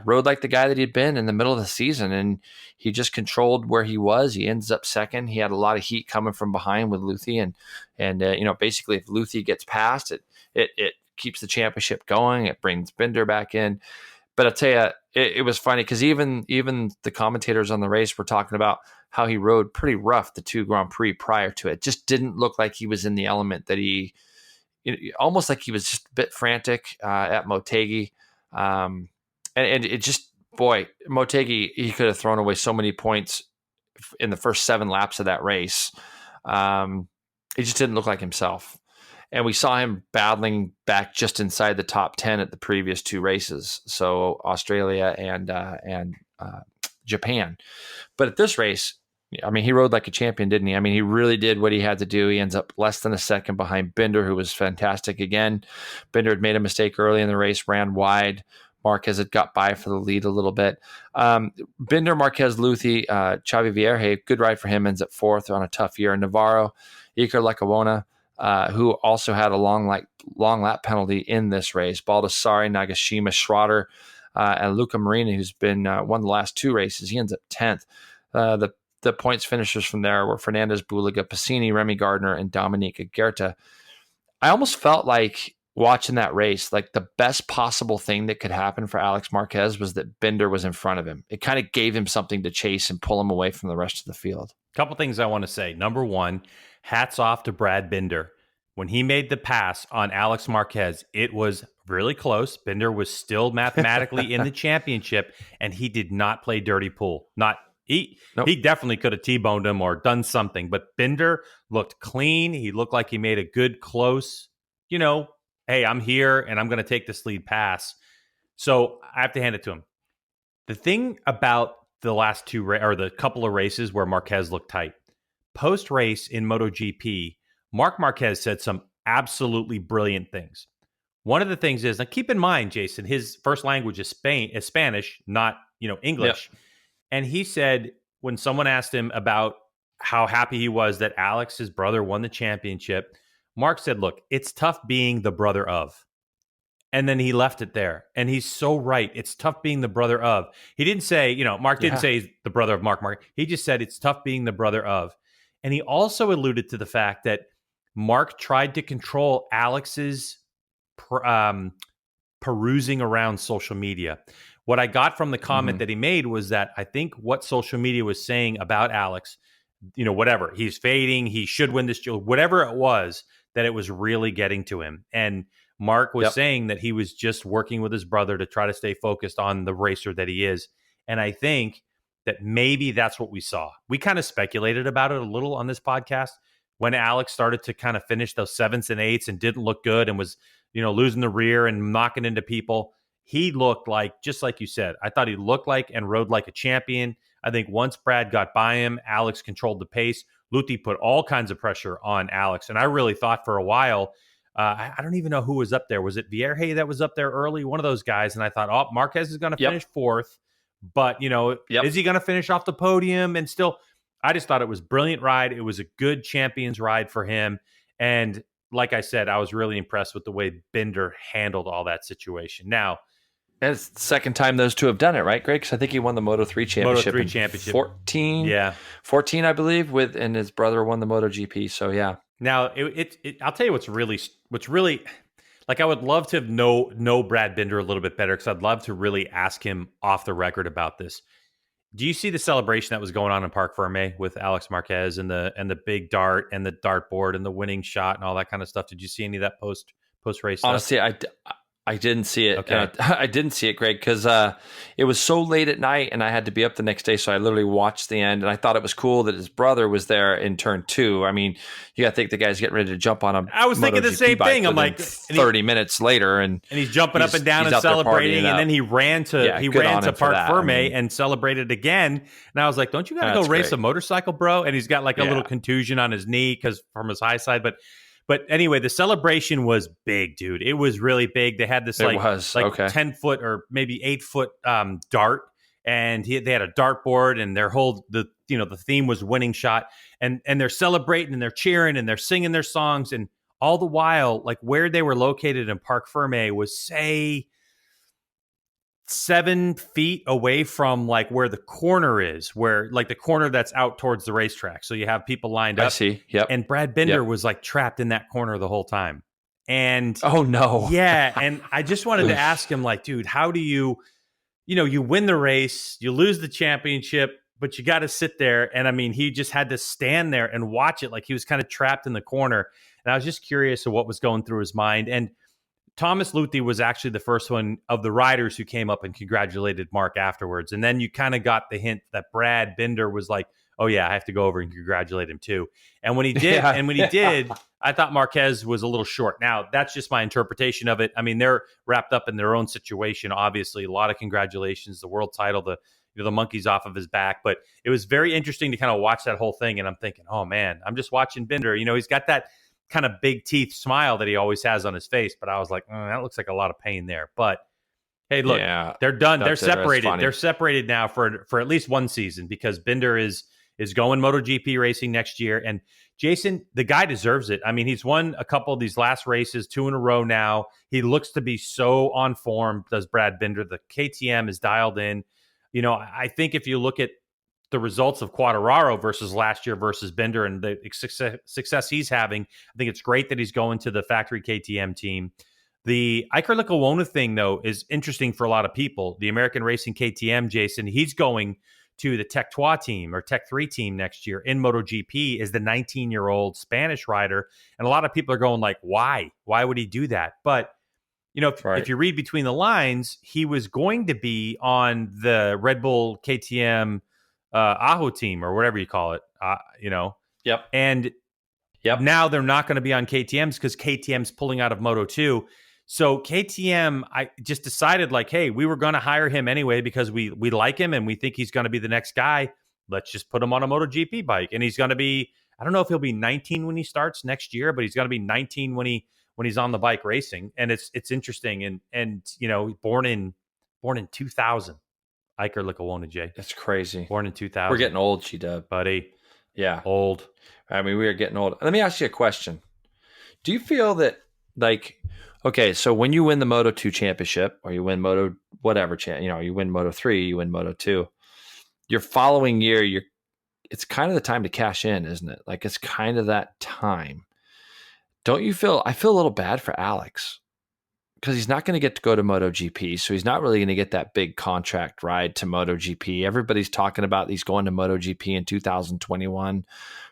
Speaker 2: rode like the guy that he'd been in the middle of the season. And he just controlled where he was. He ends up second. He had a lot of heat coming from behind with Luthi. And basically if Luthi gets past it keeps the championship going. It brings Binder back in. But I'll tell you, it was funny because even the commentators on the race were talking about how he rode pretty rough the 2 Grand Prix prior to it. Just didn't look like he was in the element that almost like he was just a bit frantic at Motegi. And it just, boy, Motegi, he could have thrown away so many points in the first 7 laps of that race. He just didn't look like himself. And we saw him battling back just inside the top 10 at the previous 2 races. So Australia and Japan. But at this race, I mean, he rode like a champion, didn't he? I mean, he really did what he had to do. He ends up less than a second behind Binder, who was fantastic again. Binder had made a mistake early in the race, ran wide. Marquez had got by for the lead a little bit. Binder, Marquez, Luthi, Xavi Vierge, good ride for him, ends up 4th on a tough year. Navarro, Iker Lecuona, who also had a long lap penalty in this race. Baldassari, Nagashima, Schroeder, and Luca Marini, who's been won the last 2 races. He ends up 10th. The points finishers from there were Fernandez, Buliga, Passini, Remy Gardner, and Dominique Aguirre. I almost felt like watching that race, like the best possible thing that could happen for Alex Marquez was that Binder was in front of him. It kind of gave him something to chase and pull him away from the rest of the field.
Speaker 1: Couple things I want to say. Number one, hats off to Brad Binder. When he made the pass on Alex Marquez, it was really close. Binder was still mathematically in the championship, and he did not play dirty pool. He definitely could have T-boned him or done something, but Binder looked clean. He looked like he made a good close, hey, I'm here and I'm going to take this lead pass. So I have to hand it to him. The thing about the last 2 or the couple of races where Marquez looked tight, post-race in MotoGP, Marc Marquez said some absolutely brilliant things. One of the things is, now keep in mind, Jason, his first language is Spanish, not English. Yep. And he said when someone asked him about how happy he was that Alex, his brother, won the championship, Mark said, look, it's tough being the brother of. And then he left it there. And he's so right. It's tough being the brother of. He didn't say, Mark didn't say he's the brother of Mark. He just said it's tough being the brother of. And he also alluded to the fact that Mark tried to control Alex's perusing around social media. What I got from the comment that he made was that I think what social media was saying about Alex, whatever, he's fading, he should win this, whatever it was, that it was really getting to him. And Mark was saying that he was just working with his brother to try to stay focused on the racer that he is. And I think that maybe that's what we saw. We kind of speculated about it a little on this podcast when Alex started to kind of finish those 7s and 8s and didn't look good and was, losing the rear and knocking into people. He looked like, just like you said, I thought he looked like and rode like a champion. I think once Brad got by him, Alex controlled the pace. Luthi put all kinds of pressure on Alex. And I really thought for a while, I don't even know who was up there. Was it Vierge that was up there early? One of those guys. And I thought, Marquez is going to finish 4th. But, is he going to finish off the podium? And still, I just thought it was a brilliant ride. It was a good champion's ride for him. And like I said, I was really impressed with the way Binder handled all that situation. Now,
Speaker 2: and it's the second time those two have done it, right, Greg? Because I think he won the Moto3 championship.
Speaker 1: Moto3 championship.
Speaker 2: 14. Yeah. 14, I believe, and his brother won the MotoGP. So, yeah.
Speaker 1: Now, I'll tell you what's really, like, I would love to know Brad Binder a little bit better because I'd love to really ask him off the record about this. Do you see the celebration that was going on in Parc Ferme with Alex Marquez and the big dart and the dartboard and the winning shot and all that kind of stuff? Did you see any of that post race stuff?
Speaker 2: Honestly, I didn't see it.
Speaker 1: Okay.
Speaker 2: I didn't see it, Greg, because it was so late at night and I had to be up the next day. So I literally watched the end, and I thought it was cool that his brother was there in turn 2. I mean, you got to think the guy's getting ready to jump on a
Speaker 1: I was thinking the
Speaker 2: MotoGP
Speaker 1: same
Speaker 2: bike
Speaker 1: thing. I'm like,
Speaker 2: 30 minutes later, and
Speaker 1: he's jumping up and down and
Speaker 2: out there
Speaker 1: celebrating,
Speaker 2: partying
Speaker 1: and
Speaker 2: up.
Speaker 1: then he ran to
Speaker 2: for
Speaker 1: Parc
Speaker 2: that.
Speaker 1: Ferme
Speaker 2: I mean,
Speaker 1: and celebrated again. And I was like, don't you got to go
Speaker 2: That's
Speaker 1: race
Speaker 2: great.
Speaker 1: a motorcycle, bro? And he's got like a little contusion on his knee because from his high side, But anyway, the celebration was big, dude. It was really big. They had this like 10-foot or maybe 8-foot dart, and they had a dartboard, and the theme was winning shot, and they're celebrating and they're cheering and they're singing their songs, and all the while, like where they were located in Parc Ferme was, say, 7 feet away from like where the corner is, where like the corner that's out towards the racetrack. So you have people lined up.
Speaker 2: I see. Yep.
Speaker 1: And Brad Binder was like trapped in that corner the whole time. And
Speaker 2: oh no.
Speaker 1: Yeah. And I just wanted to ask him, like, dude, how do you win the race, you lose the championship, but you got to sit there. And I mean, he just had to stand there and watch it. Like he was kind of trapped in the corner. And I was just curious of what was going through his mind. And Thomas Luthi was actually the first one of the riders who came up and congratulated Mark afterwards. And then you kind of got the hint that Brad Binder was like, oh yeah, I have to go over and congratulate him too. And when he did, I thought Marquez was a little short. Now, that's just my interpretation of it. I mean, they're wrapped up in their own situation, obviously. A lot of congratulations, the world title, the monkey's off of his back. But it was very interesting to kind of watch that whole thing. And I'm thinking, oh man, I'm just watching Binder. He's got that kind of big teeth smile that he always has on his face. But I was like, that looks like a lot of pain there. But hey, look, they're done. They're separated. They're separated now for at least one season, because Binder is going MotoGP racing next year. And Jason, the guy deserves it. I mean, he's won a couple of these last races, 2 in a row now. He looks to be so on form, does Brad Binder. The KTM is dialed in. I think if you look at the results of Quartararo versus last year versus Binder and the success he's having, I think it's great that he's going to the factory KTM team. The Iker Lecuona thing, though, is interesting for a lot of people. The American Racing KTM, Jason, he's going to the Tech 3 team or Tech 3 team next year in MotoGP as the 19-year-old Spanish rider. And a lot of people are going like, why? Why would he do that? But, if you read between the lines, he was going to be on the Red Bull KTM Aho team or whatever you call it,
Speaker 2: Yep.
Speaker 1: And now they're not going to be on KTM's because KTM's pulling out of Moto2. So KTM, I just decided like, hey, we were going to hire him anyway because we like him and we think he's going to be the next guy. Let's just put him on a MotoGP bike. And he's going to be, I don't know if he'll be 19 when he starts next year, but he's going to be 19 when he's on the bike racing. And it's interesting. And born in 2000. Iker Lecuona, Jay.
Speaker 2: That's crazy.
Speaker 1: Born in 2000.
Speaker 2: We're getting old, G-Dub.
Speaker 1: Buddy.
Speaker 2: Yeah.
Speaker 1: Old.
Speaker 2: I mean, we are getting old. Let me ask you a question. Do you feel that, like, okay, so when you win the Moto2 championship or you win you win Moto3, you win Moto2, your following year, it's kind of the time to cash in, isn't it? Like, it's kind of that time. Don't you feel, I feel a little bad for Alex, because he's not going to get to go to MotoGP, so he's not really going to get that big contract ride to MotoGP. Everybody's talking about he's going to MotoGP in 2021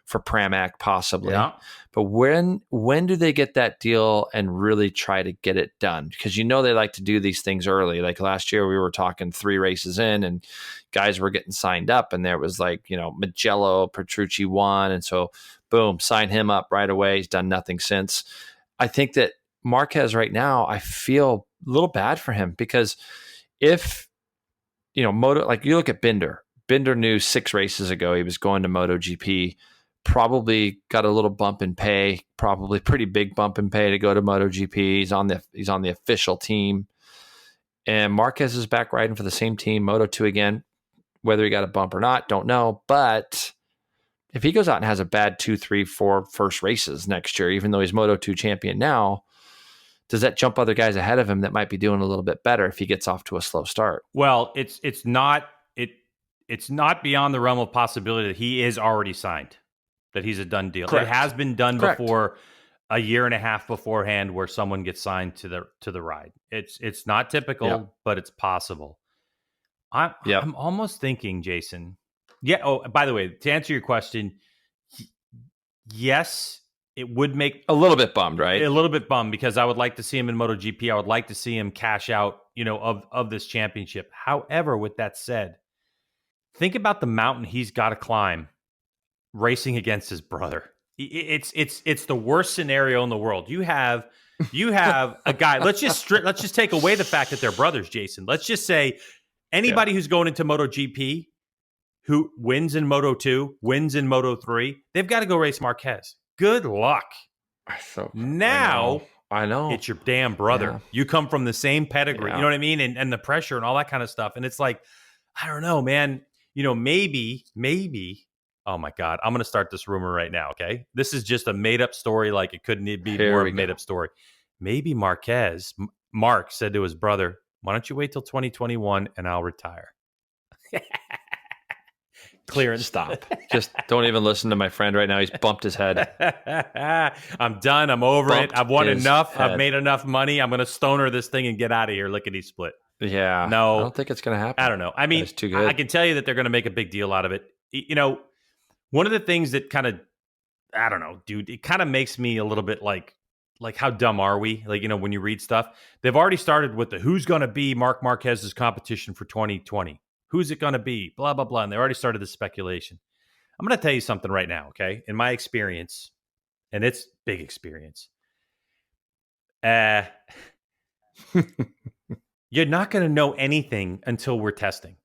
Speaker 2: for Pramac, possibly.
Speaker 1: Yeah.
Speaker 2: But when do they get that deal and really try to get it done? Because they like to do these things early. Like last year, we were talking 3 races in, and guys were getting signed up, and there was like, Mugello, Petrucci won, and so boom, sign him up right away. He's done nothing since. I think that Marquez right now, I feel a little bad for him, because if, like you look at Binder knew 6 races ago he was going to MotoGP, probably got a little bump in pay, probably pretty big bump in pay to go to MotoGP. He's on the official team, and Marquez is back riding for the same team, Moto2 again. Whether he got a bump or not, don't know. But if he goes out and has a bad 2, 3, 4 first races next year, even though he's Moto2 champion now, does that jump other guys ahead of him that might be doing a little bit better if he gets off to a slow start?
Speaker 1: Well, it's not beyond the realm of possibility that he is already signed, that he's a done deal.
Speaker 2: Correct.
Speaker 1: It has been done before, a year and a half beforehand, where someone gets signed to the ride. It's not typical, but it's possible. I'm almost thinking, Jason. Yeah. Oh, by the way, to answer your question, yes, it would make
Speaker 2: a little bit bummed, right?
Speaker 1: A little bit bummed because I would like to see him in MotoGP. I would like to see him cash out, of this championship. However, with that said, think about the mountain he's got to climb racing against his brother. It's the worst scenario in the world. You have a guy. Let's just take away the fact that they're brothers, Jason. Let's just say anybody who's going into MotoGP who wins in Moto2, wins in Moto3, they've got to go race Marquez. Good luck. Now,
Speaker 2: I know.
Speaker 1: It's your damn brother. Yeah. You come from the same pedigree. Yeah. You know what I mean? And the pressure and all that kind of stuff. And it's like, I don't know, man. Maybe. Oh my God, I'm going to start this rumor right now. Okay, this is just a made up story. Like it couldn't be more of a made up story. Maybe Mark said to his brother, "Why don't you wait till 2021 and I'll retire." Clear and
Speaker 2: stop. Just don't even listen to my friend right now. He's bumped his head.
Speaker 1: I'm done. I'm over it. I've won enough. I've made enough money. I'm going to stoner this thing and get out of here. Lickety split.
Speaker 2: Yeah.
Speaker 1: No,
Speaker 2: I don't think it's going to happen.
Speaker 1: I don't know. I mean,
Speaker 2: too good.
Speaker 1: I can tell you that they're going to make a big deal out of it. One of the things that kind of, I don't know, dude, it kind of makes me a little bit like how dumb are we? Like, when you read stuff, they've already started with the who's going to be Marc Marquez's competition for 2020. Who's it going to be? Blah, blah, blah. And they already started the speculation. I'm going to tell you something right now, okay? In my experience, and it's big experience, you're not going to know anything until we're testing.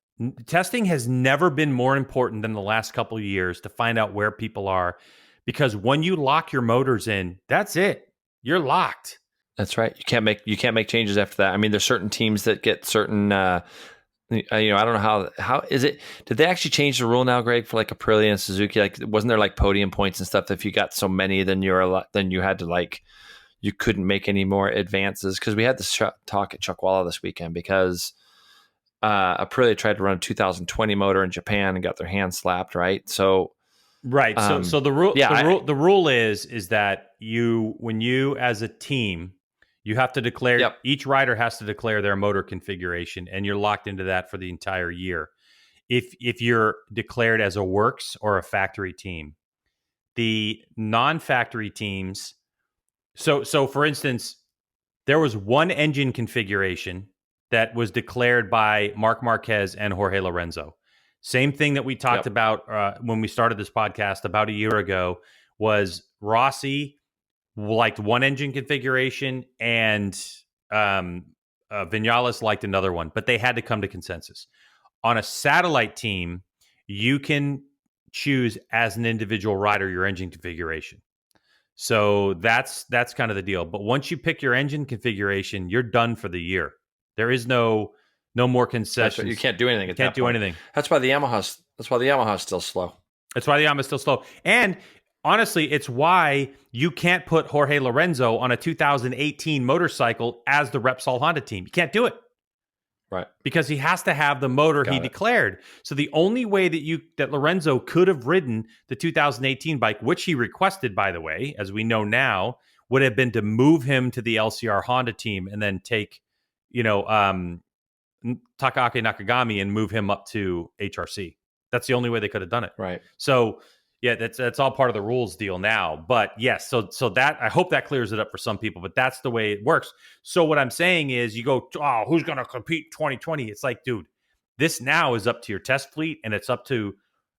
Speaker 1: Testing has never been more important than the last couple of years to find out where people are, because when you lock your motors in, that's it. You're locked.
Speaker 2: That's right. You can't make changes after that. I mean, there's certain teams that get certain I don't know how is it? Did they actually change the rule now, Greg, for like Aprilia and Suzuki? Like, wasn't there like podium points and stuff that if you got so many, then you had to you couldn't make any more advances? Because we had this talk at Chuckwalla this weekend because Aprilia tried to run a 2020 motor in Japan and got their hand slapped, right? So,
Speaker 1: right. So the rule, the rule is that when you as a team. You have to declare, each rider has to declare their motor configuration, and you're locked into that for the entire year. If you're declared as a works or a factory team, the non-factory teams, so for instance, there was one engine configuration that was declared by Marc Marquez and Jorge Lorenzo. Same thing that we talked about when we started this podcast about a year ago was Rossi liked one engine configuration and Vinales liked another one, but they had to come to consensus. On a satellite team, you can choose as an individual rider your engine configuration. So that's kind of the deal. But once you pick your engine configuration, you're done for the year. There is no more concessions.
Speaker 2: You can't do anything.
Speaker 1: Can't do anything.
Speaker 2: That's why the Yamaha's still slow.
Speaker 1: That's why the Yamaha's still slow. And honestly, it's why you can't put Jorge Lorenzo on a 2018 motorcycle as the Repsol Honda team. You can't do it.
Speaker 2: Right.
Speaker 1: Because he has to have the motor he declared. So the only way that Lorenzo could have ridden the 2018 bike, which he requested, by the way, as we know now, would have been to move him to the LCR Honda team and then take, Takaaki Nakagami and move him up to HRC. That's the only way they could have done it.
Speaker 2: Right.
Speaker 1: So yeah, that's all part of the rules deal now. But yes, so that I hope that clears it up for some people, but that's the way it works. So what I'm saying is you go, who's going to compete 2020? It's like, dude, this now is up to your test fleet and it's up to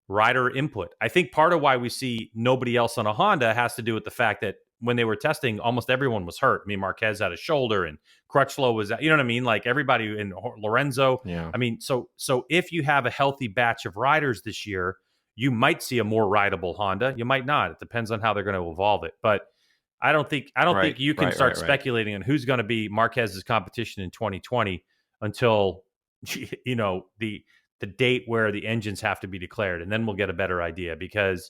Speaker 1: rider input. I think part of why we see nobody else on a Honda has to do with the fact that when they were testing, almost everyone was hurt. I mean, Marquez had a shoulder and Crutchlow was, you know what I mean? Like everybody in Lorenzo.
Speaker 2: Yeah.
Speaker 1: I mean, so if you have a healthy batch of riders this year, you might see a more rideable Honda. You might not. It depends on how they're going to evolve it. But I don't think you can start speculating on who's going to be Marquez's competition in 2020 until the date where the engines have to be declared, and then we'll get a better idea. Because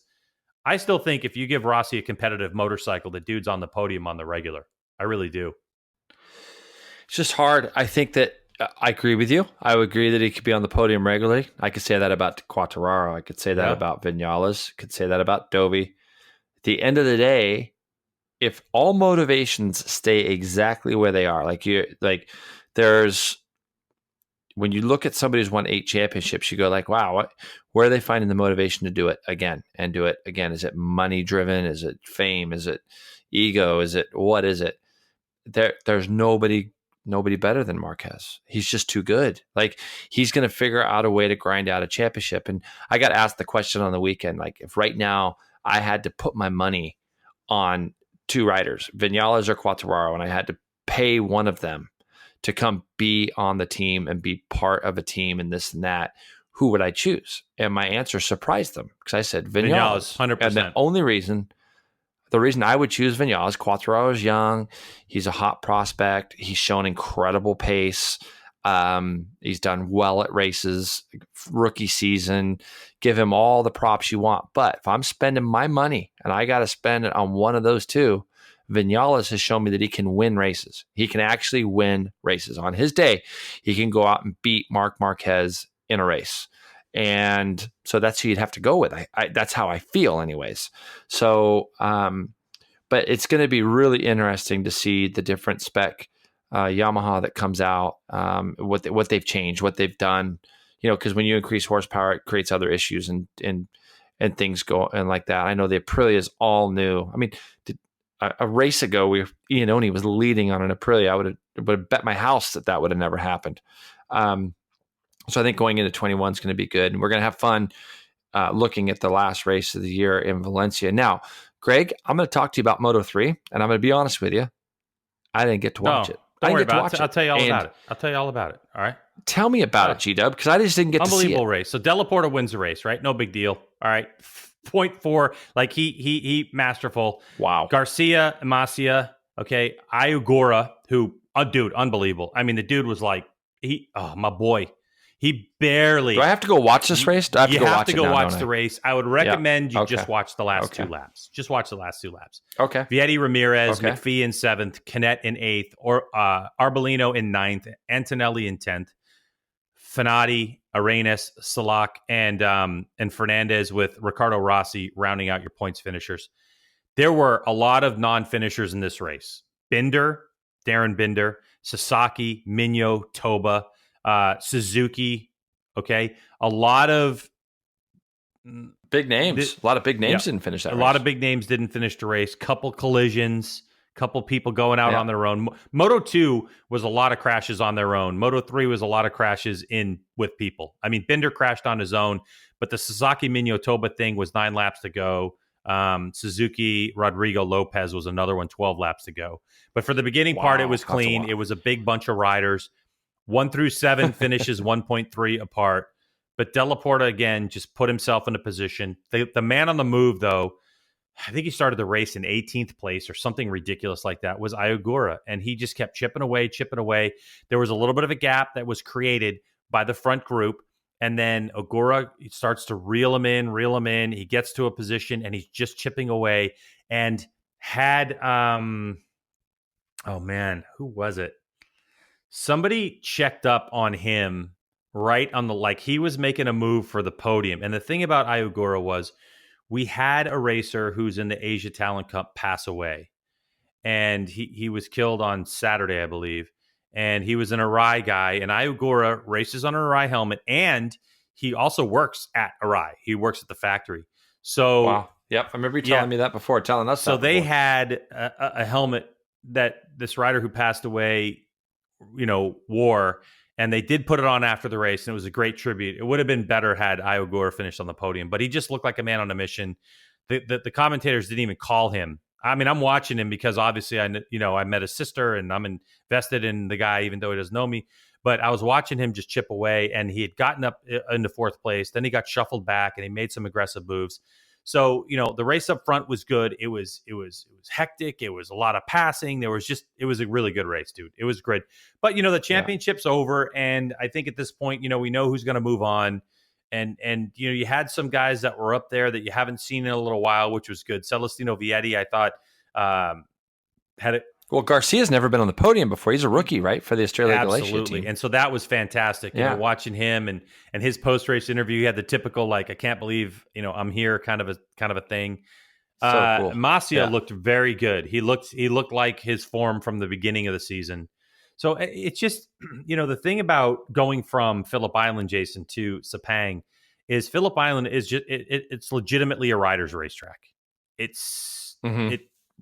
Speaker 1: I still think if you give Rossi a competitive motorcycle, the dude's on the podium on the regular. I really do.
Speaker 2: It's just hard. I think that I agree with you. I would agree that he could be on the podium regularly. I could say that about Quartararo. I could say that about Vinales. I could say that about Dovi. At the end of the day, if all motivations stay exactly where they are, when when you look at somebody who's won 8 championships, you go like, wow, where are they finding the motivation to do it again and do it again? Is it money driven? Is it fame? Is it ego? What is it? There's nobody better than Marquez. He's just too good. Like, he's going to figure out a way to grind out a championship. And I got asked the question on the weekend, like, if right now I had to put my money on 2 riders, Vinales or Quartararo, and I had to pay one of them to come be on the team and be part of a team and this and that, who would I choose? And my answer surprised them, because I said Vinales.
Speaker 1: 100%.
Speaker 2: And the reason I would choose Vinales, Quartararo is young. He's a hot prospect. He's shown incredible pace. He's done well at races, rookie season. Give him all the props you want. But if I'm spending my money and I got to spend it on one of those 2, Vinales has shown me that he can win races. He can actually win races. On his day, he can go out and beat Marc Marquez in a race. And so that's who you'd have to go with. That's how I feel anyways. So, but it's going to be really interesting to see the different spec Yamaha that comes out, what they've changed, what they've done, because when you increase horsepower, it creates other issues and things go and like that. I know the Aprilia is all new. I mean, a race ago, Iannone was leading on an Aprilia. I would have bet my house that would have never happened. So I think going into 21 is going to be good. And we're going to have fun looking at the last race of the year in Valencia. Now, Greg, I'm going to talk to you about Moto3, and I'm going to be honest with you. I didn't get to watch it.
Speaker 1: Don't worry about it. I'll tell you all about it. All right.
Speaker 2: Tell me about it, G-Dub, because I just didn't get to see it.
Speaker 1: Unbelievable race. So Della Porta wins the race, right? No big deal. All right. 0.4. Like, he masterful.
Speaker 2: Wow.
Speaker 1: Garcia, Masia, okay. Ayugura, who, dude, unbelievable. I mean, the dude was like, my boy. He barely.
Speaker 2: Do I have to go watch this race?
Speaker 1: You have to go watch the race. I would recommend you just watch the last 2 laps. Just watch the last 2 laps.
Speaker 2: Okay.
Speaker 1: Vietti, Ramirez, McPhee in 7th, Canet in 8th, or Arbolino in 9th, Antonelli in 10th, Finati, Arenas, Salak, and Fernandez, with Ricardo Rossi rounding out your points finishers. There were a lot of non-finishers in this race. Darren Binder, Sasaki, Minyo, Toba, Suzuki, okay, a lot of
Speaker 2: big names. A lot of big names didn't finish that race.
Speaker 1: A lot of big names didn't finish the race. Couple collisions, couple people going out on their own. Moto 2 was a lot of crashes on their own. Moto 3 was a lot of crashes with people. I mean, Binder crashed on his own, but the Sasaki Minyo Toba thing was 9 laps to go. Suzuki Rodrigo Lopez was another one, 12 laps to go. But for the beginning part, it was clean. It was a big bunch of riders. 1 through 7 finishes 1.3 apart. But Della Porta, again, just put himself in a position. The man on the move, though, I think he started the race in 18th place or something ridiculous like that, was Ayugura. And he just kept chipping away. There was a little bit of a gap that was created by the front group. And then Ogura starts to reel him in. He gets to a position, and he's just chipping away. And had, who was it? Somebody checked up on him right on he was making a move for the podium. And the thing about Ayugura was, we had a racer who's in the Asia Talent Cup pass away. And he was killed on Saturday, I believe. And he was an Arai guy. And Ayugura races on an Arai helmet. And he also works at Arai. He works at the factory. So,
Speaker 2: wow. Yep. I remember you telling me that before, telling us
Speaker 1: so
Speaker 2: that
Speaker 1: they
Speaker 2: before.
Speaker 1: had a helmet that this rider who passed away wore, and they did put it on after the race, and it was a great tribute. It would have been better had Ayugura finished on the podium, but he just looked like a man on a mission. The commentators didn't even call him. I mean, I'm watching him because obviously I met his sister, and I'm invested in the guy, even though he doesn't know me. But I was watching him just chip away, and he had gotten up into 4th place. Then he got shuffled back, and he made some aggressive moves. So, the race up front was good. It was hectic. It was a lot of passing. It was a really good race, dude. It was great. But, the championship's over. And I think at this point, we know who's going to move on. And you had some guys that were up there that you haven't seen in a little while, which was good. Celestino Vietti, I thought, had it.
Speaker 2: Well, Garcia's never been on the podium before. He's a rookie, right, for the Australia Galatia team.
Speaker 1: And so that was fantastic. Watching him and his post-race interview, he had the typical I can't believe I'm here kind of a thing.
Speaker 2: So cool.
Speaker 1: Masia looked very good. He looked like his form from the beginning of the season. So it's just, the thing about going from Phillip Island, Jason, to Sepang is Phillip Island is just, it's legitimately a rider's racetrack. It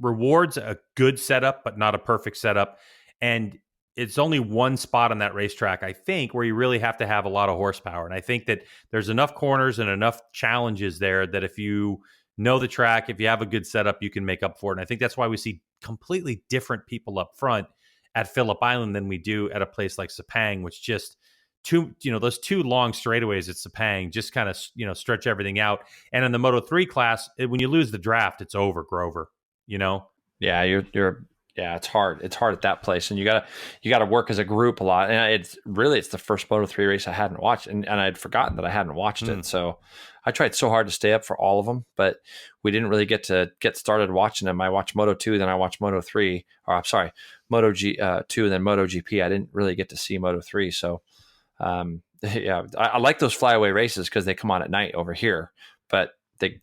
Speaker 1: rewards a good setup, but not a perfect setup. And it's only one spot on that racetrack, I think, where you really have to have a lot of horsepower. And I think that there's enough corners and enough challenges there that if you know the track, if you have a good setup, you can make up for it. And I think that's why we see completely different people up front at Phillip Island than we do at a place like Sepang, which just those two long straightaways at Sepang just kind of, stretch everything out. And in the Moto3 class, when you lose the draft, it's over, Grover,
Speaker 2: Yeah, yeah, it's hard. It's hard at that place, and you gotta work as a group a lot. And it's the first Moto3 race I hadn't watched, and I'd forgotten that I hadn't watched it. So I tried so hard to stay up for all of them, but we didn't really get started watching them. I watched Moto2, then I watched Moto3, or I'm sorry, Moto2, and then MotoGP. I didn't really get to see Moto3, so yeah, I like those flyaway races because they come on at night over here, but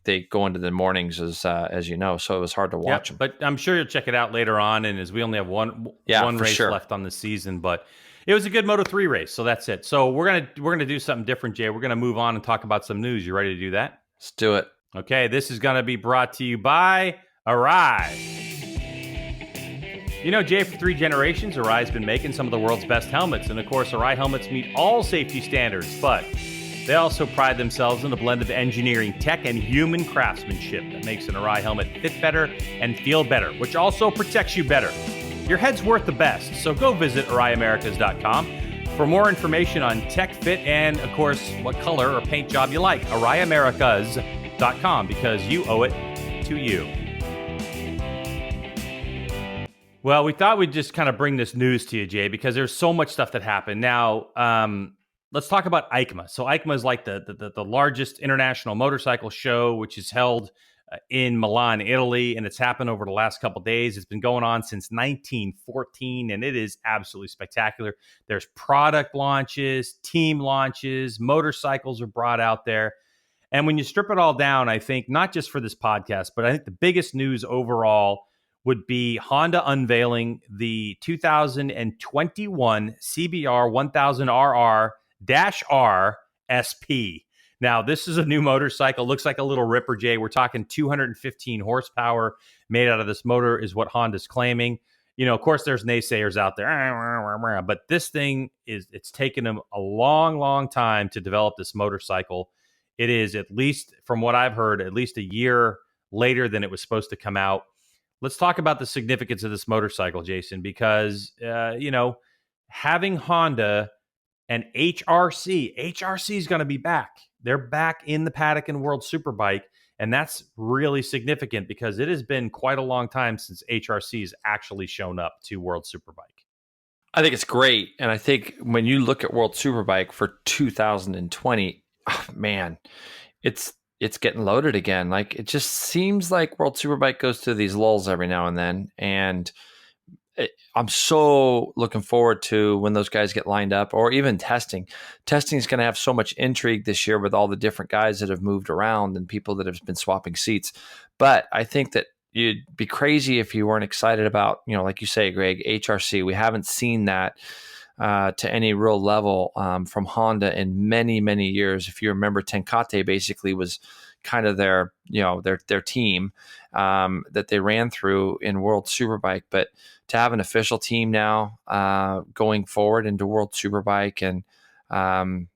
Speaker 2: they go into the mornings as you know, so it was hard to watch them.
Speaker 1: But I'm sure you'll check it out later on, and as we only have one race left on the season, but it was a good Moto3 race, so that's it. So we're gonna do something different, Jay. We're gonna move on and talk about some news. You ready to do that?
Speaker 2: Let's do it.
Speaker 1: Okay, this is gonna be brought to you by Arai. Jay, for 3 generations, Arai's been making some of the world's best helmets, and of course, Arai helmets meet all safety standards, but they also pride themselves in a blend of engineering tech and human craftsmanship that makes an Arai helmet fit better and feel better, which also protects you better. Your head's worth the best, so go visit AraiAmericas.com for more information on tech, fit, and, of course, what color or paint job you like. AraiAmericas.com, because you owe it to you. Well, we thought we'd just kind of bring this news to you, Jay, because there's so much stuff that happened. Now, let's talk about EICMA. So EICMA is like the largest international motorcycle show, which is held in Milan, Italy, and it's happened over the last couple of days. It's been going on since 1914, and it is absolutely spectacular. There's product launches, team launches, motorcycles are brought out there. And when you strip it all down, I think not just for this podcast, but I think the biggest news overall would be Honda unveiling the 2021 CBR1000RR-R SP. Now, this is a new motorcycle. Looks like a little ripper, Jay. We're talking 215 horsepower made out of this motor is what Honda's claiming. Of course, there's naysayers out there, but this thing it's taken them a long, long time to develop this motorcycle. It is, at least from what I've heard, at least a year later than it was supposed to come out. Let's talk about the significance of this motorcycle, Jason, because, having Honda and HRC is going to be back. They're back in the paddock in World Superbike, and that's really significant because it has been quite a long time since HRC has actually shown up to World Superbike.
Speaker 2: I think it's great, and I think when you look at World Superbike for 2020, man, it's getting loaded again. Like, it just seems like World Superbike goes through these lulls every now and then. And I'm so looking forward to when those guys get lined up, or even testing. Testing is going to have so much intrigue this year with all the different guys that have moved around and people that have been swapping seats. But I think that you'd be crazy if you weren't excited about, like you say, Greg, HRC. We haven't seen that to any real level from Honda in many, many years. If you remember, Tenkate basically was kind of their team that they ran through in World Superbike. But to have an official team now going forward into World Superbike, and I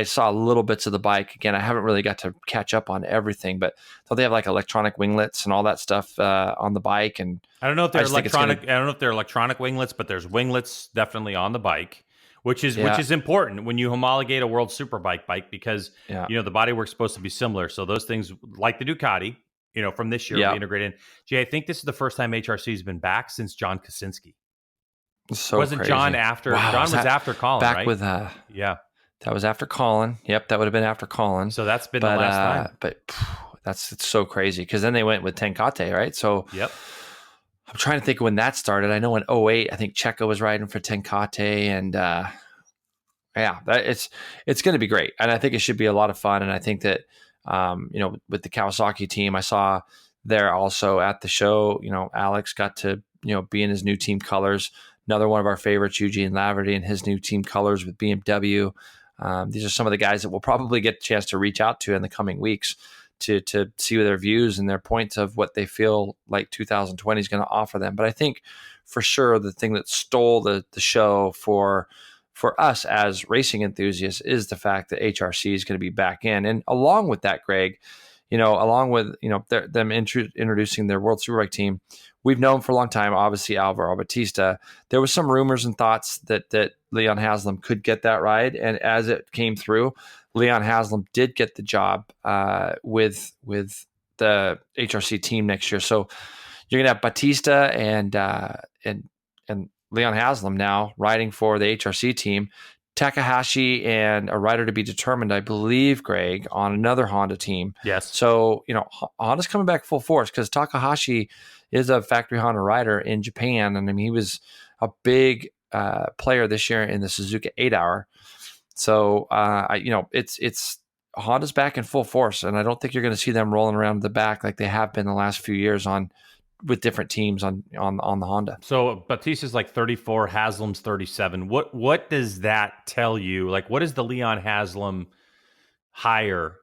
Speaker 2: saw little bits of the bike. Again, I haven't really got to catch up on everything, but so they have like electronic winglets and all that stuff on the bike. And
Speaker 1: I don't know if they're electronic. I don't know if they're electronic winglets, but there's winglets definitely on the bike, which is important when you homologate a World Superbike bike, because the bodywork's supposed to be similar. So those things, like the Ducati, from this year, will be integrated in. Jay, I think this is the first time HRC has been back since John Kosinski.
Speaker 2: So
Speaker 1: wasn't
Speaker 2: crazy.
Speaker 1: John after? Wow, John was after Colin,
Speaker 2: back
Speaker 1: right?
Speaker 2: With that was after Colin. Yep, that would have been after Colin.
Speaker 1: So that's been the last time.
Speaker 2: But it's so crazy, because then they went with Tenkate, right? So
Speaker 1: yep.
Speaker 2: I'm trying to think of when that started. I know in 2008, I think Checo was riding for Tenkate, and it's going to be great, and I think it should be a lot of fun. And I think that with the Kawasaki team, I saw there also at the show, Alex got to be in his new team colors. another one of our favorites, Eugene Laverty, and his new team colors with BMW. These are some of the guys that we'll probably get a chance to reach out to in the coming weeks to see their views and their points of what they feel like 2020 is going to offer them. But I think for sure the thing that stole the show for us as racing enthusiasts is the fact that HRC is going to be back in. And along with that, Greg, along with them introducing their World Superbike team, we've known for a long time, obviously, Alvaro Bautista. There was some rumors and thoughts that Leon Haslam could get that ride. And as it came through, Leon Haslam did get the job with the HRC team next year. So you're going to have Bautista and Leon Haslam now riding for the HRC team. Takahashi and a rider to be determined, I believe, Greg, on another Honda team.
Speaker 1: Yes.
Speaker 2: So, Honda's coming back full force because Takahashi is a factory Honda rider in Japan. And I mean, he was a big player this year in the Suzuka 8-hour. So, it's Honda's back in full force. And I don't think you're going to see them rolling around the back like they have been the last few years with different teams on the Honda.
Speaker 1: So Bautista's like 34, Haslam's 37. What does that tell you? Like, what does the Leon Haslam hire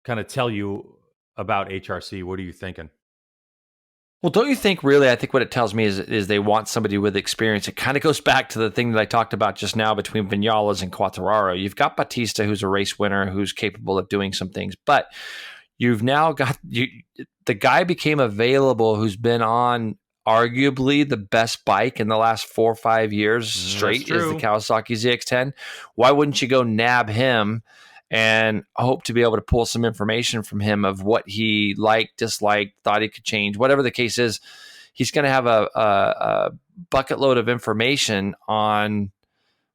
Speaker 1: kind of tell you about HRC? What are you thinking?
Speaker 2: Well, don't you think really, I think what it tells me is they want somebody with experience. It kind of goes back to the thing that I talked about just now between Vinales and Quartararo. You've got Bautista, who's a race winner, who's capable of doing some things, but you've now got the guy became available who's been on arguably the best bike in the last 4 or 5 years straight is the Kawasaki ZX-10. Why wouldn't you go nab him and hope to be able to pull some information from him of what he liked, disliked, thought he could change, whatever the case is? He's going to have a bucket load of information on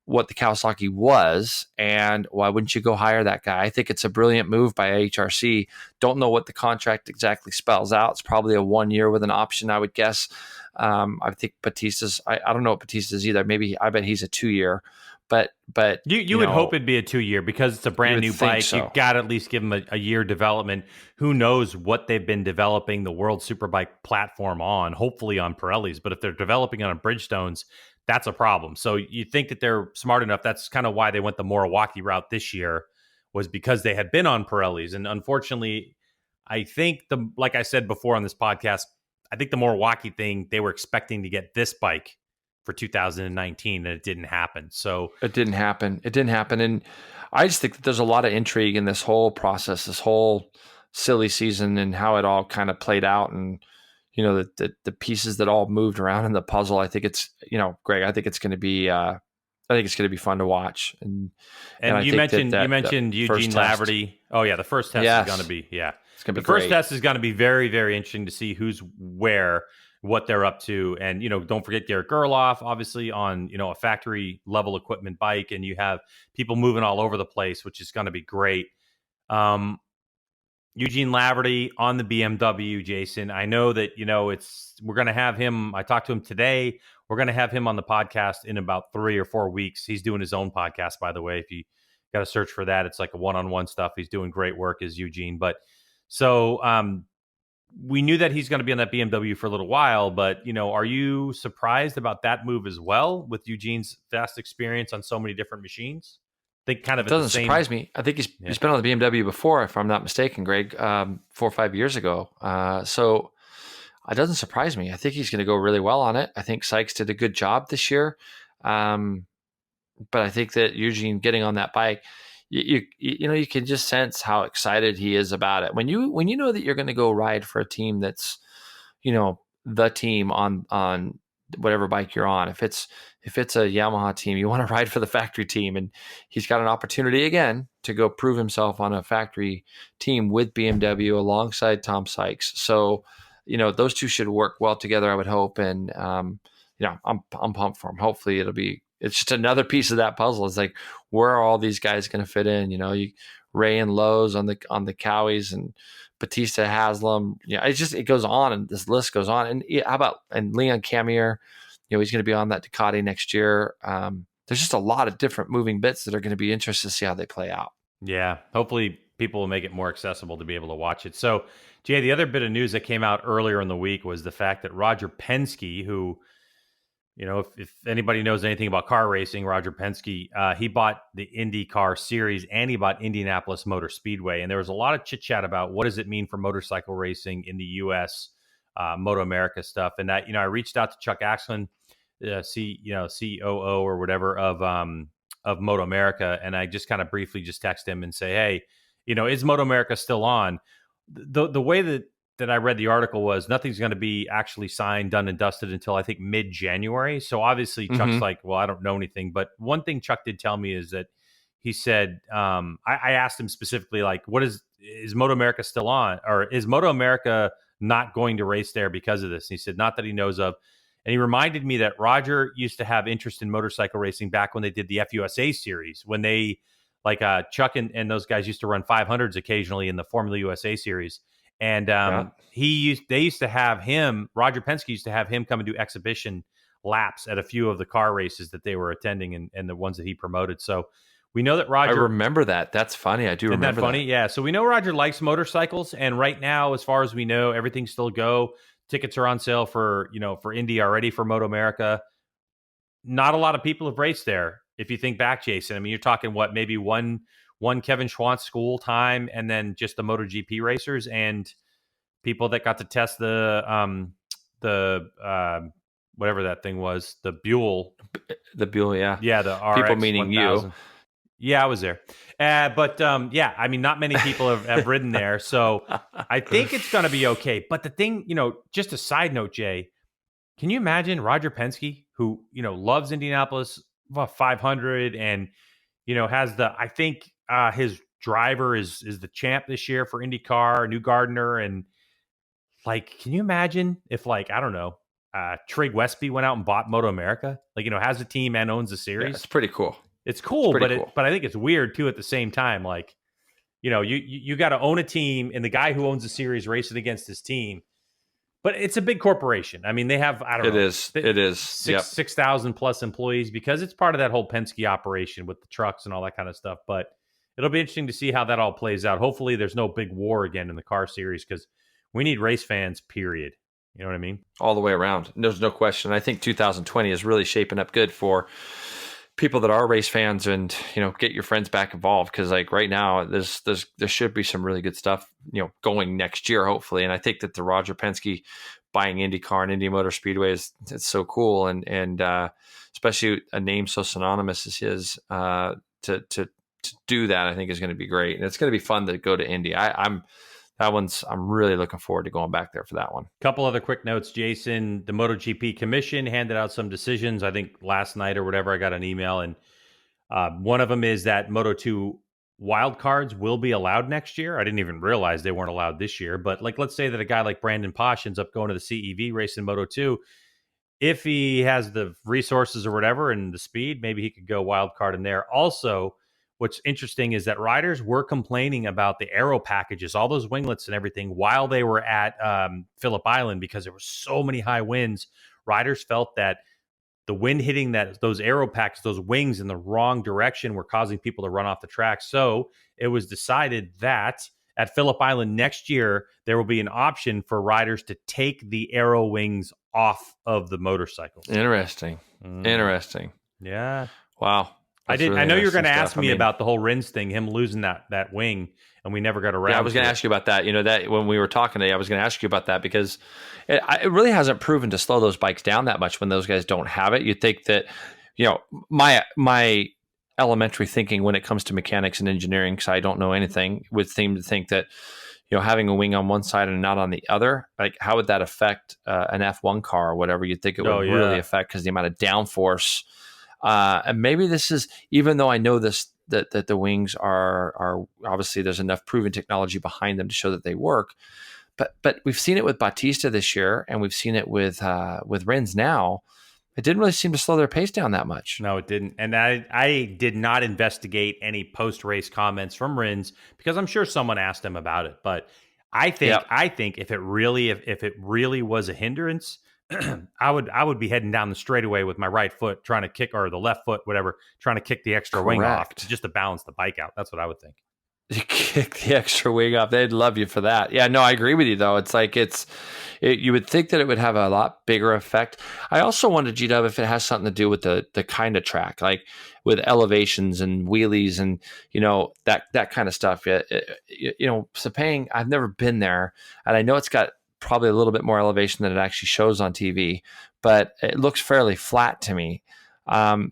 Speaker 2: what the Kawasaki was, and why wouldn't you go hire that guy? I think it's a brilliant move by HRC. Don't know what the contract exactly spells out. It's probably a 1 year with an option, I would guess. I think Bautista's, I don't know what Bautista's either. I bet he's a 2 year. But
Speaker 1: you would hope it'd be a 2 year because it's a brand new bike. So. You've got to at least give them a year development. Who knows what they've been developing the World Superbike platform on, hopefully on Pirellis. But if they're developing on Bridgestones, that's a problem. So you think that they're smart enough. That's kind of why they went the Milwaukee route this year, was because they had been on Pirellis. And unfortunately, I think like I said before on this podcast, I think the Milwaukee thing, they were expecting to get this bike for 2019 and it didn't happen. So
Speaker 2: it didn't happen. And I just think that there's a lot of intrigue in this whole process, this whole silly season and how it all kind of played out. And the pieces that all moved around in the puzzle. I think it's, Greg, I think it's going to be, fun to watch. And
Speaker 1: you mentioned Eugene Laverty. Oh yeah. The first test is going to be,
Speaker 2: it's going to be
Speaker 1: the first test is going to be very, very interesting to see who's where, what they're up to. And, don't forget Garrett Gerloff, obviously on, a factory level equipment bike, and you have people moving all over the place, which is going to be great. Eugene Laverty on the BMW, Jason. I know that, we're going to have him. I talked to him today. We're going to have him on the podcast in about 3 or 4 weeks. He's doing his own podcast, by the way. If you got to search for that, it's like a one-on-one stuff. He's doing great work as Eugene. But so we knew that he's going to be on that BMW for a little while, but, are you surprised about that move as well with Eugene's vast experience on so many different machines? Think kind of
Speaker 2: it doesn't surprise me. I think he's been on the BMW before, if I'm not mistaken, Greg, 4 or 5 years ago. So it doesn't surprise me. I think he's going to go really well on it. I think Sykes did a good job this year. But I think that Eugene getting on that bike, you can just sense how excited he is about it. When you know that you're going to go ride for a team that's, the team on whatever bike you're on. If it's a Yamaha team, you want to ride for the factory team, and he's got an opportunity again to go prove himself on a factory team with BMW alongside Tom Sykes. So, those two should work well together, I would hope. And, I'm pumped for him. Hopefully it's just another piece of that puzzle. It's like, where are all these guys going to fit in? Ray and Lowe's on the Cowies, and Bautista, Haslam. It goes on, and this list goes on. And how about Leon Camier? He's going to be on that Ducati next year. There's just a lot of different moving bits that are going to be interesting to see how they play out.
Speaker 1: Yeah, hopefully people will make it more accessible to be able to watch it. So, Jay, the other bit of news that came out earlier in the week was the fact that Roger Penske, who if anybody knows anything about car racing, Roger Penske, he bought the Indy car series and he bought Indianapolis Motorspeedway. And there was a lot of chit chat about what does it mean for motorcycle racing in the U.S., MotoAmerica stuff. And that, I reached out to Chuck Axlin, COO or whatever of MotoAmerica. And I just kind of briefly just text him and say, hey, is MotoAmerica still on? The way that I read the article was nothing's going to be actually signed, done and dusted until I think mid-January. So obviously Chuck's like, well, I don't know anything. But one thing Chuck did tell me is that he said, I asked him specifically, like, is MotoAmerica still on? Or is MotoAmerica not going to race there because of this? And he said, not that he knows of. And he reminded me that Roger used to have interest in motorcycle racing back when they did the FUSA series, when they, like Chuck and those guys used to run 500s occasionally in the Formula USA series. And they used to have him, Roger Penske used to have him come and do exhibition laps at a few of the car races that they were attending and the ones that he promoted. So we know that Roger...
Speaker 2: I remember that. That's funny. I do remember that.
Speaker 1: Isn't that funny? Yeah. So we know Roger likes motorcycles. And right now, as far as we know, everything's still go. Tickets are on sale for Indy already for MotoAmerica. Not a lot of people have raced there. If you think back, Jason, I mean, you're talking maybe one Kevin Schwantz school time, and then just the MotoGP racers and people that got to test the whatever that thing was, the Buell.
Speaker 2: The Buell, yeah.
Speaker 1: Yeah, the RX
Speaker 2: people meaning
Speaker 1: 1000.
Speaker 2: you.
Speaker 1: Yeah, I was there. But I mean, not many people have ridden there. So I think it's going to be okay. But the thing, just a side note, Jay, can you imagine Roger Penske, who, loves Indianapolis 500 and, has I think his driver is the champ this year for IndyCar, New Gardner. And like, can you imagine if I don't know, Trig Westby went out and bought MotoAmerica, has a team and owns a series.
Speaker 2: Yeah, it's pretty cool.
Speaker 1: It's cool, but I think it's weird too at the same time. Like, you got to own a team and the guy who owns the series racing against his team. But it's a big corporation. I mean, they have, I don't know.
Speaker 2: It is.
Speaker 1: 6,000 plus employees because it's part of that whole Penske operation with the trucks and all that kind of stuff. But it'll be interesting to see how that all plays out. Hopefully there's no big war again in the car series because we need race fans, period. You know what I mean?
Speaker 2: All the way around. There's no question. I think 2020 is really shaping up good for people that are race fans and, get your friends back involved. Cause like right now there should be some really good stuff, going next year, hopefully. And I think that the Roger Penske buying IndyCar and Indy Motorspeedway it's so cool. And especially a name so synonymous as his, to do that, I think is going to be great. And it's going to be fun to go to Indy. I'm really looking forward to going back there for that one.
Speaker 1: Couple other quick notes, Jason. The MotoGP Commission handed out some decisions, I think last night or whatever. I got an email, and one of them is that Moto2 wildcards will be allowed next year. I didn't even realize they weren't allowed this year. But let's say that a guy like Brandon Posh ends up going to the CEV race in Moto2. If he has the resources or whatever and the speed, maybe he could go wildcard in there. Also, what's interesting is that riders were complaining about the aero packages, all those winglets and everything, while they were at Phillip Island because there were so many high winds. Riders felt that the wind hitting those aero packs, those wings in the wrong direction were causing people to run off the track. So it was decided that at Phillip Island next year, there will be an option for riders to take the aero wings off of the motorcycles.
Speaker 2: Interesting.
Speaker 1: Yeah.
Speaker 2: Wow.
Speaker 1: I know you're going to ask me about the whole Rins thing, him losing that wing, and we never got around.
Speaker 2: Yeah, I was going to ask you about that. That when we were talking today, I was going to ask you about that because it really hasn't proven to slow those bikes down that much when those guys don't have it. You'd think that, my elementary thinking when it comes to mechanics and engineering, because I don't know anything, would seem to think that, having a wing on one side and not on the other, like how would that affect an F1 car or whatever? You'd think it would really affect because the amount of downforce. And maybe this is, even though I know this, that the wings are obviously there's enough proven technology behind them to show that they work, but we've seen it with Bautista this year, and we've seen it with Rins now. It didn't really seem to slow their pace down that much.
Speaker 1: No, it didn't. And I did not investigate any post-race comments from Rins because I'm sure someone asked him about it. But I think if it really was a hindrance, I would be heading down the straightaway with my right foot trying to kick, or the left foot, whatever, trying to kick the extra wing off just to balance the bike out. That's what I would think.
Speaker 2: You kick the extra wing off. They'd love you for that. Yeah, no, I agree with you though. It's like you would think that it would have a lot bigger effect. I also wondered, G-Dub, if it has something to do with the kind of track, like with elevations and wheelies and that kind of stuff. Sepang, I've never been there, and I know it's got probably a little bit more elevation than it actually shows on TV, but it looks fairly flat to me. I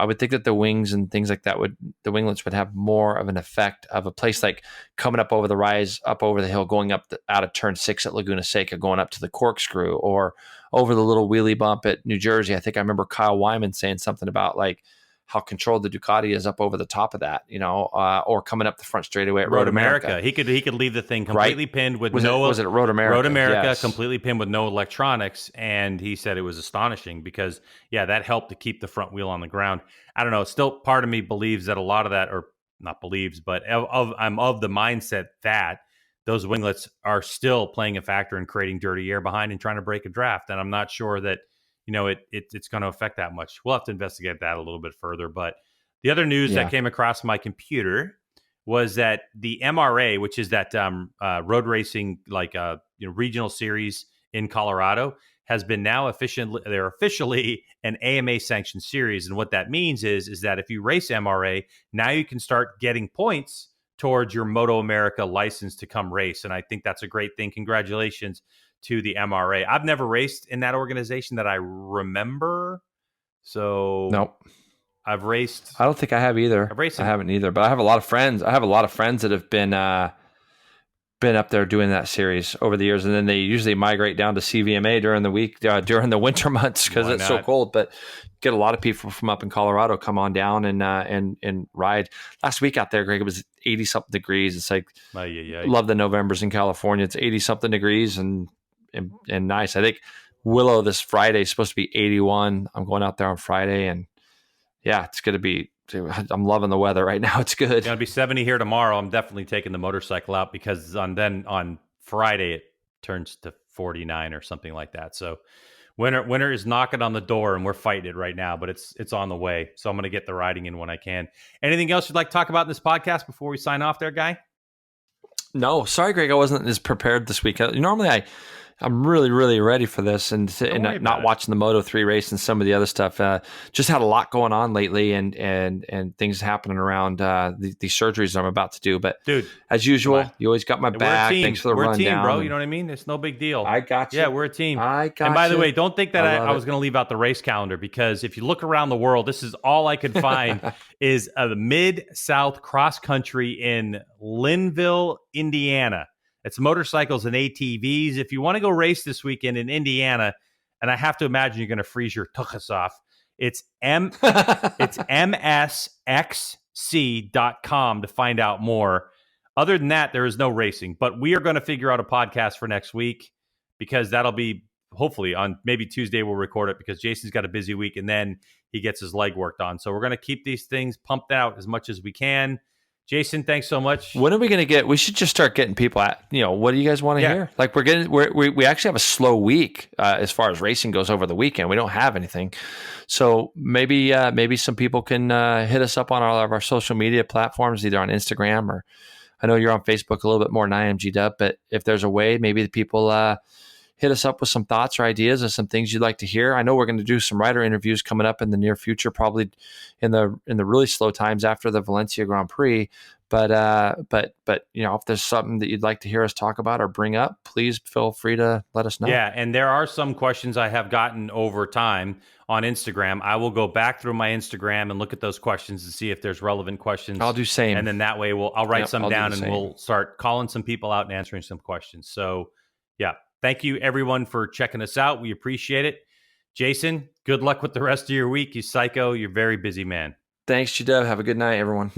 Speaker 2: would think that the wings and things like that the winglets would have more of an effect of a place like coming up over the rise, up over the hill, going up out of turn 6 at Laguna Seca, going up to the corkscrew, or over the little wheelie bump at New Jersey. I think I remember Kyle Wyman saying something about like how controlled the Ducati is up over the top of that, or coming up the front straightaway at Road America.
Speaker 1: He could leave the thing completely pinned with
Speaker 2: was it Road America?
Speaker 1: Road America,
Speaker 2: yes.
Speaker 1: Completely pinned with no electronics, and he said it was astonishing because that helped to keep the front wheel on the ground. I don't know. Still, part of me believes that a lot of that, or not believes, but I'm of the mindset that those winglets are still playing a factor in creating dirty air behind and trying to break a draft, and I'm not sure that it's going to affect that much. We'll have to investigate that a little bit further. But the other news that came across my computer was that the MRA, which is that road racing, regional series in Colorado, has been now officially an AMA sanctioned series. And what that means is that if you race MRA, now you can start getting points towards your MotoAmerica license to come race. And I think that's a great thing. Congratulations to the MRA. I've never raced in that organization that I remember. So
Speaker 2: nope.
Speaker 1: I've raced.
Speaker 2: I don't think I have either. I haven't either, but I have a lot of friends. I have a lot of friends that have been up there doing that series over the years, and then they usually migrate down to CVMA during the week, during the winter months because it's so cold. But get a lot of people from up in Colorado come on down and ride. Last week out there, Greg, it was 80 something degrees. It's like love the Novembers in California. It's 80 something degrees and nice. I think Willow this Friday is supposed to be 81. I'm going out there on Friday, and it's going to be. I'm loving the weather right now. It's good.
Speaker 1: It's going to be 70 here tomorrow. I'm definitely taking the motorcycle out because on Friday it turns to 49 or something like that. So winter is knocking on the door, and we're fighting it right now, but it's on the way. So I'm going to get the riding in when I can. Anything else you'd like to talk about in this podcast before we sign off there, Guy?
Speaker 2: No, sorry, Greg. I wasn't as prepared this week. Normally I'm really, really ready for this, and not watching the Moto3 race and some of the other stuff. Just had a lot going on lately, and things happening around the surgeries I'm about to do. But
Speaker 1: dude,
Speaker 2: as usual, you always got my back. Thanks for the rundown.
Speaker 1: We're a team, bro. You know what I mean? It's no big deal.
Speaker 2: I got you.
Speaker 1: Yeah, we're a team.
Speaker 2: I got you.
Speaker 1: And by the way, don't think that I was going to leave out the race calendar, because if you look around the world, this is all I could find is a Mid-South cross country in Linville, Indiana. It's motorcycles and ATVs. If you want to go race this weekend in Indiana, and I have to imagine you're going to freeze your tuchus off, it's msxc.com to find out more. Other than that, there is no racing. But we are going to figure out a podcast for next week, because that'll be hopefully on maybe Tuesday we'll record it, because Jason's got a busy week and then he gets his leg worked on. So we're going to keep these things pumped out as much as we can. Jason, thanks so much.
Speaker 2: When are we going to we should just start getting people what do you guys want to hear? Like we actually have a slow week as far as racing goes over the weekend. We don't have anything. So maybe some people can hit us up on all of our social media platforms, either on Instagram, or I know you're on Facebook a little bit more than I am, G-Dub, but if there's a way, maybe the people hit us up with some thoughts or ideas or some things you'd like to hear. I know we're going to do some rider interviews coming up in the near future, probably in the really slow times after the Valencia Grand Prix. But if there's something that you'd like to hear us talk about or bring up, please feel free to let us know.
Speaker 1: Yeah, and there are some questions I have gotten over time on Instagram. I will go back through my Instagram and look at those questions and see if there's relevant questions.
Speaker 2: I'll do same.
Speaker 1: And then that way I'll write some down and we'll start calling some people out and answering some questions. So yeah. Thank you, everyone, for checking us out. We appreciate it. Jason, good luck with the rest of your week. You psycho. You're a very busy man.
Speaker 2: Thanks, G-Dub. Have a good night, everyone.